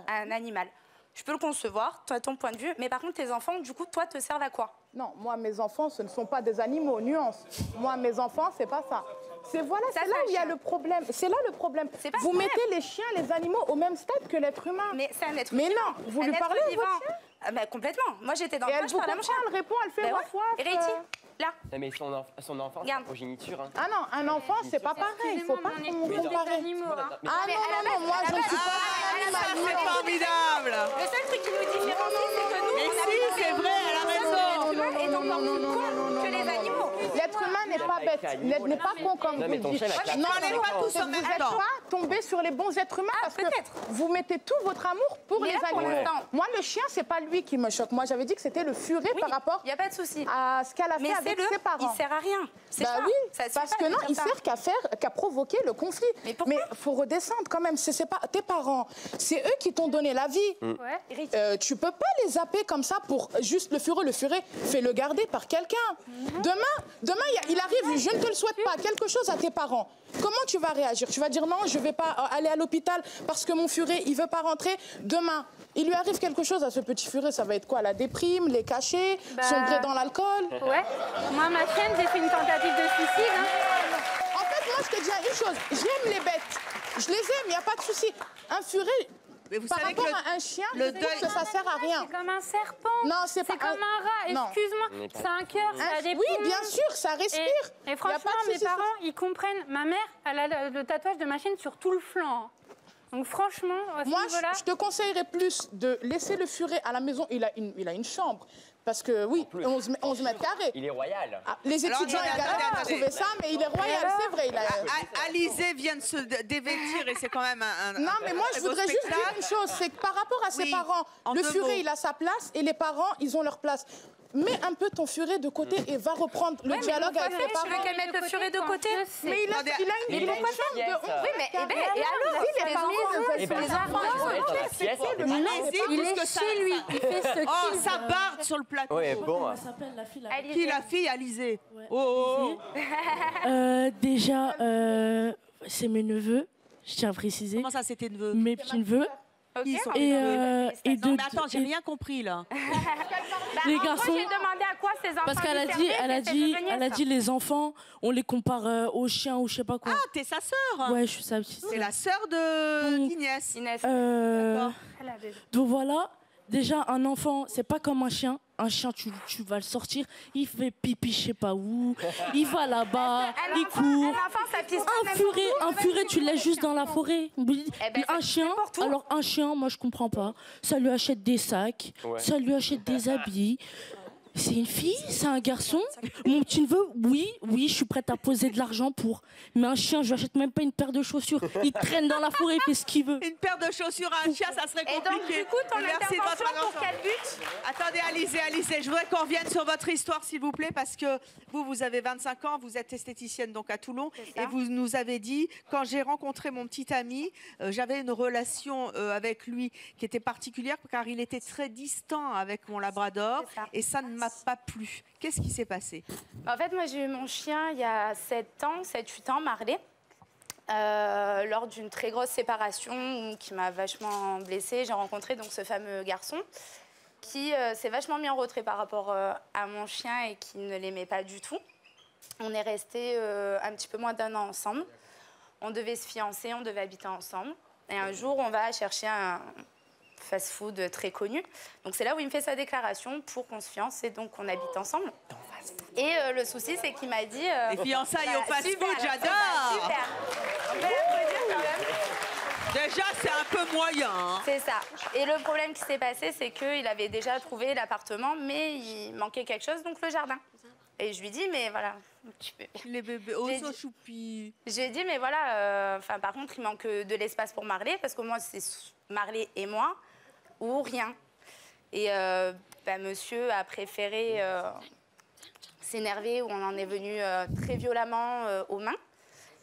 S9: à un animal.
S17: Je peux le concevoir, toi, ton point de vue, mais par contre, tes enfants, du coup, toi, te servent à quoi?
S11: Non, moi, mes enfants, ce ne sont pas des animaux, nuance. Moi, mes enfants, c'est pas ça. C'est voilà, c'est là où il y a le problème. C'est là le problème. Vous mettez les chiens, les animaux au même stade que l'être humain.
S17: Mais c'est un être
S11: Mais
S17: vivant.
S11: non, vous
S17: Un
S11: lui
S17: être
S11: parlez,
S17: vivant.
S11: votre chien?
S17: Ah bah, complètement. Moi, j'étais dans le
S11: Et
S17: train,
S11: elle
S17: je
S11: vous
S17: parlais à mon
S11: comprend,
S17: chien.
S11: elle répond, elle fait
S17: Ben
S11: waf
S17: ouais.
S11: waf.
S17: Réti, là.
S12: Non, mais son enfant, c'est une progéniture. Hein.
S11: Ah non, un enfant, c'est pas pareil. Il faut pas qu'on comparer. Ah non, moi, je ne suis pas un animal.
S7: C'est formidable.
S17: Le seul truc qui nous différencie, c'est que nous,
S7: Mais
S17: on
S7: si, c'est vrai, elle a raison.
S17: L'être humain est encore plus con que les animaux.
S11: L'être humain n'est pas bête, n'est pas con comme vous le dites.
S7: Non, on n'est pas tous en même
S11: Vous n'êtes
S7: temps.
S11: pas tombé sur les bons êtres humains parce que vous mettez tout votre amour pour
S17: Mais
S11: les
S17: là, pour
S11: animaux.
S17: l'instant.
S11: Moi, le chien, c'est pas lui qui me choque. Moi, j'avais dit que c'était le furet par rapport
S17: y a pas de souci.
S11: à ce qu'elle a fait avec ses parents.
S17: Il sert à rien. C'est
S11: Bah
S17: ça.
S11: oui,
S17: Ça suffit
S11: parce
S17: pas
S11: que
S17: de
S11: non,
S17: dire
S11: il
S17: ça.
S11: sert qu'à provoquer le conflit. Mais il faut redescendre quand même. C'est pas tes parents, c'est eux qui t'ont donné la vie. Tu peux pas les zapper comme ça pour juste le furet. Le furet, fais-le garder par quelqu'un. Demain, il arrive, je ne te le souhaite pas, quelque chose à tes parents. Comment tu vas réagir? Tu vas dire non, je vais pas aller à l'hôpital parce que mon furet, il veut pas rentrer. Demain, il lui arrive quelque chose à ce petit furet, ça va être quoi? La déprime, les cachets, sombrer dans l'alcool?
S9: Ouais. Moi, ma chienne, j'ai fait une tentative de suicide.
S11: En fait, moi, je te dis une chose. J'aime les bêtes. Je les aime, il n'y a pas de souci. Un furet, par
S7: savez
S11: rapport
S7: que
S11: à un chien,
S7: le
S11: je trouve que ça sert à rien.
S9: C'est comme un serpent.
S11: Non, c'est pas
S9: comme un rat.
S11: Non.
S9: Excuse-moi, c'est un cœur, ça a des
S11: Oui,
S9: poumons.
S11: bien sûr, ça respire.
S9: Et
S11: Y a
S9: franchement,
S11: pas de
S9: mes
S11: souci,
S9: parents, ils comprennent. Ma mère, elle a le tatouage de ma chienne sur tout le flanc. Donc franchement, à ce
S11: Moi,
S9: niveau-là...
S11: je te conseillerais plus de laisser le furet à la maison. Il a une chambre. Parce que oui, 11 mètres carrés.
S12: Il est royal.
S11: Les
S7: Alors,
S11: étudiants
S7: attendez,
S11: également ont
S7: attendez.
S11: trouvé ça, mais il est royal, c'est vrai.
S7: Alizé vient de se dévêtir et c'est quand même un
S11: Non, mais moi, je
S7: très beau
S11: voudrais juste dire
S7: spectacle.
S11: une chose, c'est que par rapport à ses
S7: Oui,
S11: parents,
S7: en
S11: le
S7: deux
S11: furet,
S7: mots.
S11: il a sa place et les parents, ils ont leur place. Mets un peu ton furet de côté et va reprendre le dialogue avec tes parents.
S17: Tu veux qu'elle mette le furet de côté?
S11: Mais il a une
S17: pourquoi
S11: chambre de 11
S17: Oui, mais
S11: mètres carrés.
S17: et alors,
S11: Si les parents veulent
S12: Eh ben,
S11: les enfants,
S12: pièce.
S7: Allez-y,
S9: Il
S7: parce
S9: est
S7: que ça-
S9: chez lui, il fait ce
S7: Oh,
S9: qu'il
S7: ça
S9: veut.
S7: barde sur le plateau.
S12: Ouais, bon.
S7: Qui la fille, Alizé? Oh,
S18: Déjà, c'est mes neveux, je tiens à préciser.
S7: Comment ça, c'est tes neveux?
S18: Mes petits neveux.
S7: Qui sont
S18: Et,
S7: tes neveux?
S18: et
S7: Non,
S18: de-
S7: mais attends, j'ai
S18: et-
S7: rien compris, là.
S18: Les
S17: en gros,
S18: garçons.
S17: j'ai demandé à quoi ces enfants
S18: Parce qu'elle a
S17: lui
S18: dit,
S17: servaient,
S18: elle a
S17: c'est
S18: dit,
S17: ses
S18: elle a
S17: nièces.
S18: dit les enfants, on les compare aux chiens ou je sais pas quoi.
S7: Ah, t'es sa sœur?
S18: Ouais, je suis sa petite.
S7: C'est la sœur de d'Inès.
S18: Donc voilà, déjà un enfant, c'est pas comme un chien. Un chien, tu vas le sortir, il fait pipi, je sais pas où, il va là-bas, il court.
S17: Un enfant, ça pisse pas n'importe où.
S18: Un furet, tu le laisses juste dans la forêt. Oui.
S17: ben, ça
S18: Un chien, alors un chien, moi je comprends pas. Ça lui achète des sacs,
S12: Ouais.
S18: ça lui achète des habits. C'est une fille, c'est un garçon. Mon petit neveu, oui, je suis prête à poser de l'argent pour. Mais un chien, je lui achète même pas une paire de chaussures. Il traîne dans la forêt, il fait ce qu'il veut.
S7: Une paire de chaussures à un chien, ça serait
S17: Et
S7: compliqué.
S17: donc, du coup, ton
S7: Merci de votre
S17: intervention, pour
S7: attention.
S17: quel but?
S7: Attendez, Alizé, je voudrais qu'on revienne sur votre histoire, s'il vous plaît, parce que vous avez 25 ans, vous êtes esthéticienne donc à Toulon, et vous nous avez dit, quand j'ai rencontré mon petit ami, j'avais une relation avec lui qui était particulière, car il était très distant avec mon labrador, et ça ne m'a pas plu. Qu'est-ce qui s'est passé?
S17: En fait, moi, j'ai eu mon chien il y a 7-8 ans, Marley, lors d'une très grosse séparation qui m'a vachement blessée. J'ai rencontré donc ce fameux garçon qui s'est vachement mis en retrait par rapport à mon chien et qui ne l'aimait pas du tout. On est restés un petit peu moins d'1 an ensemble. On devait se fiancer, on devait habiter ensemble. Et un jour, on va chercher un fast-food très connu. Donc c'est là où il me fait sa déclaration pour qu'on se fiance et donc on habite ensemble. Et le souci, c'est qu'il m'a dit...
S7: Les fiançailles au fast-food,
S17: super,
S7: j'adore.
S17: Super. On peut l'applaudir quand même.
S7: Déjà, c'est un peu moyen. Hein.
S17: C'est ça. Et le problème qui s'est passé, c'est qu'il avait déjà trouvé l'appartement, mais il manquait quelque chose, donc le jardin. Et je lui dis, mais voilà, tu peux...
S7: Les bébés, oh, so choupi.
S17: J'ai dit, mais voilà, par contre, il manque de l'espace pour Marley, parce que moi, c'est Marley et moi, ou rien. Et monsieur a préféré s'énerver, où on en est venu très violemment aux mains.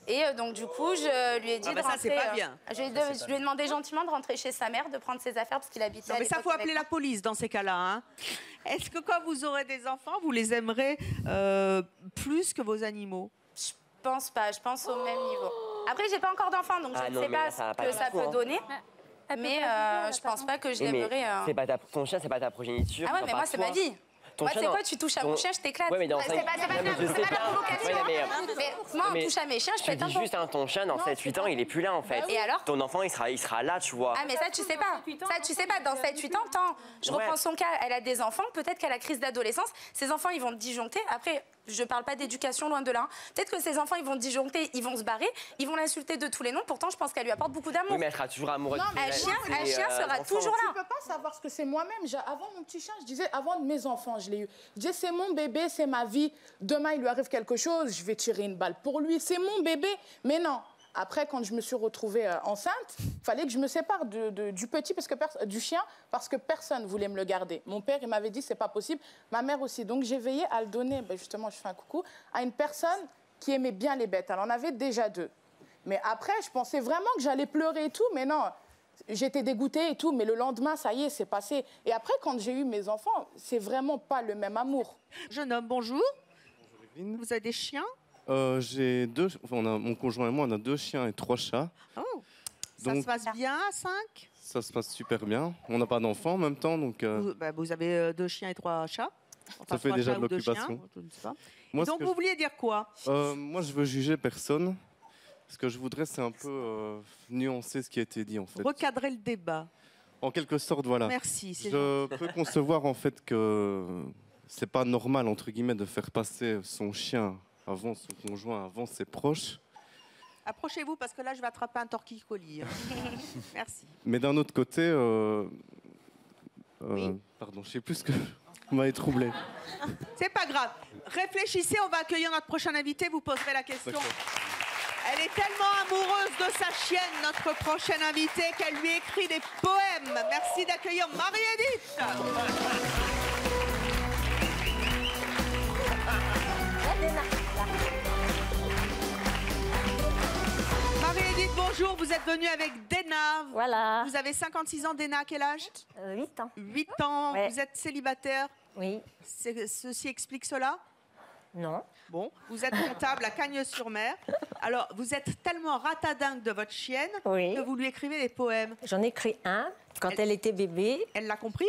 S17: Et donc, du coup, je lui ai dit
S7: Ah bah
S17: de
S7: ça,
S17: rentrer...
S7: c'est pas bien.
S17: Je lui ai demandé gentiment de rentrer chez sa mère, de prendre ses affaires, parce qu'il habitait
S7: Non,
S17: à
S7: mais ça,
S17: l'époque
S7: faut
S17: avec
S7: appeler
S17: moi.
S7: la police dans ces cas-là. Hein. Est-ce que quand vous aurez des enfants, vous les aimerez plus que vos animaux?
S17: Je pense pas, je pense au même niveau. Après, j'ai pas encore d'enfant, donc je ne sais pas ce que ça peut donner. mais je pense pas que je
S12: Oui, mais
S17: l'aimerais.
S12: c'est pas ton chien, c'est pas ta progéniture.
S17: Ah ouais,
S12: genre
S17: mais moi,
S12: pas
S17: c'est
S12: toi.
S17: ma vie.
S12: Ton
S17: Moi,
S12: chien,
S17: c'est
S12: non.
S17: quoi, tu touches à mon chien, je t'éclate.
S12: Ouais, mais dans
S17: C'est pas la provocation. Mais moi, on touche à mes chiens, je
S12: Tu
S17: pète un
S12: dis
S17: plomb.
S12: juste, hein, ton chien, dans 7-8 ans, il est plus là, en fait.
S17: Et alors
S12: Ton enfant, il sera là, tu vois.
S17: Ah, mais ça, tu sais pas. Ça, tu sais pas. Dans 7-8 ans, je reprends son cas, elle a des enfants, peut-être qu'elle a crise d'adolescence. Ces enfants, ils vont disjoncter. Après, je parle pas d'éducation, loin de là. Peut-être que ces enfants, ils vont disjoncter, ils vont se barrer, ils vont l'insulter de tous les noms. Pourtant, je pense qu'elle lui apporte beaucoup d'amour.
S12: Oui, mais elle sera toujours amoureuse.
S11: Non, mais
S17: un chien sera toujours
S11: Tu
S17: là.
S11: peux pas savoir ce que c'est moi-même. Avant mon petit chien, je disais, avant mes enfants, je l'ai eu. Je disais, c'est mon bébé, c'est ma vie. Demain, il lui arrive quelque chose, je vais tirer une balle pour lui. C'est mon bébé. Mais non. Après, quand je me suis retrouvée enceinte, il fallait que je me sépare du petit, du chien, parce que personne ne voulait me le garder. Mon père, il m'avait dit, c'est pas possible. Ma mère aussi. Donc, j'ai veillé à le donner, justement, je fais un coucou, à une personne qui aimait bien les bêtes. Elle en avait déjà 2. Mais après, je pensais vraiment que j'allais pleurer et tout, mais non. J'étais dégoûtée et tout, mais le lendemain, ça y est, c'est passé. Et après, quand j'ai eu mes enfants, c'est vraiment pas le même amour.
S7: Jeune homme, bonjour. Bonjour, vous avez des chiens?
S19: J'ai mon conjoint et moi, on a 2 chiens et 3 chats.
S7: Oh, ça se passe bien à 5?
S19: Ça se passe super bien. On n'a pas d'enfants en même temps, donc...
S7: Vous avez 2 chiens et 3 chats. Enfin,
S19: ça fait
S7: 3
S19: déjà
S7: chats
S19: de
S7: ou 2 chiens,
S19: l'occupation.
S7: je ne sais pas.
S19: Moi,
S7: Donc vous vouliez dire quoi?
S19: Moi, je veux juger personne. Ce que je voudrais, c'est un peu nuancer ce qui a été dit, en fait.
S7: Recadrer le débat.
S19: En quelque sorte, voilà.
S7: Merci, c'est
S19: Je peux concevoir, en fait, que c'est pas normal, entre guillemets, de faire passer son chien avant son conjoint, avant ses proches.
S7: Approchez-vous parce que là, je vais attraper un torticolis. Merci.
S19: Mais d'un autre côté, pardon, je sais plus ce que vous m'avez troublé.
S7: C'est pas grave. Réfléchissez, on va accueillir notre prochain invité, vous poserez la question. Elle est tellement amoureuse de sa chienne, notre prochaine invitée, qu'elle lui écrit des poèmes. Merci d'accueillir Marie-Édith. Marie-Édith, bonjour, vous êtes venue avec Dena.
S20: Voilà.
S7: Vous avez 56 ans, Dena, à quel âge?
S20: 8 ans.
S7: 8 ans,
S20: Ouais.
S7: vous êtes célibataire?
S20: Oui.
S7: Ceci explique cela?
S20: Non.
S7: Bon, vous êtes comptable à Cagnes-sur-Mer. Alors, vous êtes tellement ratadingue de votre chienne que vous lui écrivez des poèmes.
S20: J'en ai écrit un quand elle était bébé.
S7: Elle l'a compris?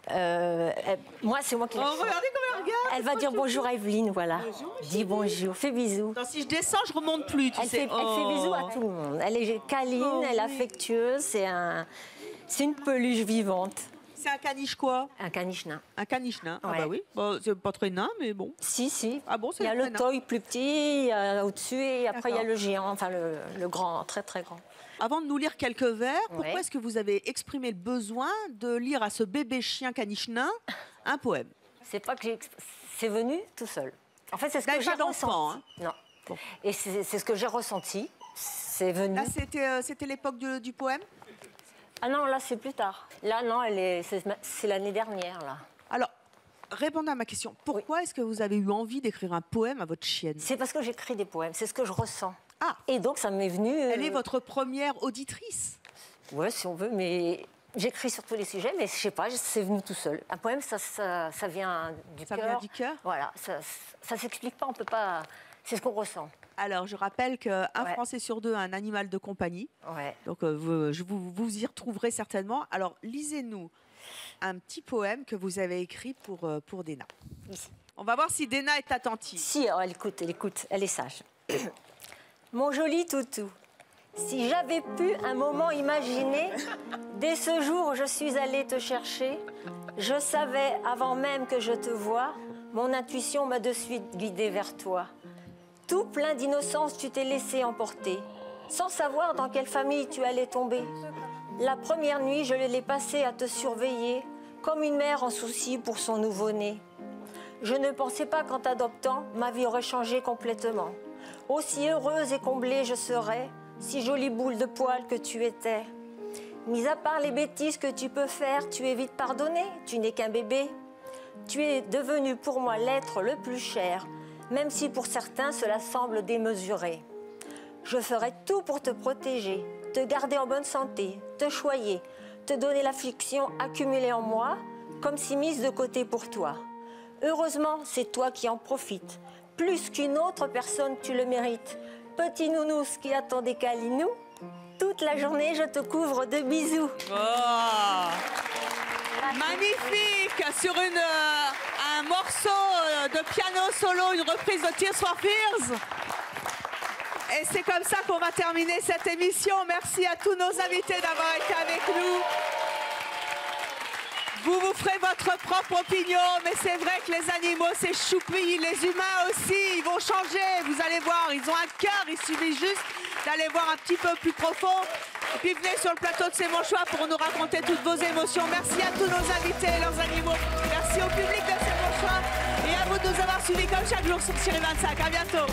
S20: Moi, c'est moi qui l'ai.
S7: Oh, regardez comme elle regarde.
S20: Elle va dire bonjour à Evelyne, voilà. Dis bonjour, fais bisous.
S7: Non, si je descends, je remonte plus, tu sais.
S20: Elle fait bisous à tout le monde. Elle est câline, elle est affectueuse, c'est une peluche vivante.
S7: C'est un caniche quoi?
S20: Un caniche nain.
S7: Un caniche nain. Ah
S20: Ouais.
S7: bah oui. Bon, c'est pas très nain, mais bon.
S20: Si.
S7: Ah bon, c'est
S20: Il y a
S7: très
S20: le
S7: nain.
S20: toy plus petit au-dessus et après il y a
S7: D'accord.
S20: le géant, enfin le grand, très très grand.
S7: Avant de nous lire quelques vers, pourquoi
S20: Ouais.
S7: est-ce que vous avez exprimé le besoin de lire à ce bébé chien caniche nain un poème?
S20: C'est pas que c'est venu tout seul. En fait, c'est ce que j'ai
S7: d'enfant,
S20: ressenti. Non. Et c'est ce que j'ai ressenti. C'est venu.
S7: Là, c'était l'époque du poème?
S20: Ah non, là, c'est plus tard. Là, non, c'est l'année dernière, là.
S7: Alors, répondez à ma question. Pourquoi est-ce que vous avez eu envie d'écrire un poème à votre chienne?
S20: C'est parce que j'écris des poèmes. C'est ce que je ressens.
S7: Ah.
S20: Et donc, ça m'est venu...
S7: Elle est votre première auditrice?
S20: Ouais, si on veut, mais... J'écris sur tous les sujets, mais je sais pas, c'est venu tout seul. Un poème, ça vient du cœur.
S7: Ça vient du cœur?
S20: Voilà, ça s'explique pas, on peut pas... C'est ce qu'on ressent.
S7: Alors, je rappelle qu'un Français sur 2 a un animal de compagnie.
S20: Ouais.
S7: Donc, vous y retrouverez certainement. Alors, lisez-nous un petit poème que vous avez écrit pour Dena. On va voir si Dena est attentive.
S20: Si, elle écoute, elle est sage. Mon joli toutou, si j'avais pu un moment imaginer, dès ce jour où je suis allée te chercher, je savais, avant même que je te voie, mon intuition m'a de suite guidée vers toi. Tout plein d'innocence, tu t'es laissé emporter, sans savoir dans quelle famille tu allais tomber. La première nuit, je l'ai passée à te surveiller, comme une mère en souci pour son nouveau-né. Je ne pensais pas qu'en t'adoptant, ma vie aurait changé complètement. Aussi heureuse et comblée je serais, si jolie boule de poil que tu étais. Mis à part les bêtises que tu peux faire, tu es vite pardonné, tu n'es qu'un bébé. Tu es devenu pour moi l'être le plus cher, même si pour certains cela semble démesuré. Je ferai tout pour te protéger, te garder en bonne santé, te choyer, te donner l'affliction accumulée en moi, comme si mise de côté pour toi. Heureusement, c'est toi qui en profites. Plus qu'une autre personne, tu le mérites. Petit nounous qui attend des câlinous, toute la journée, je te couvre de bisous.
S7: Oh. Magnifique. Sur un morceau de piano solo, une reprise de Tears for Fears. Et c'est comme ça qu'on va terminer cette émission. Merci à tous nos invités d'avoir été avec nous. Vous vous ferez votre propre opinion, mais c'est vrai que les animaux, c'est choupi. Les humains aussi, ils vont changer. Vous allez voir, ils ont un cœur. Il suffit juste d'aller voir un petit peu plus profond. Et puis venez sur le plateau de C'est mon choix pour nous raconter toutes vos émotions. Merci à tous nos invités et leurs animaux. Merci au public de C'est mon choix. Et à vous de nous avoir suivis comme chaque jour sur Chérie 25. À bientôt.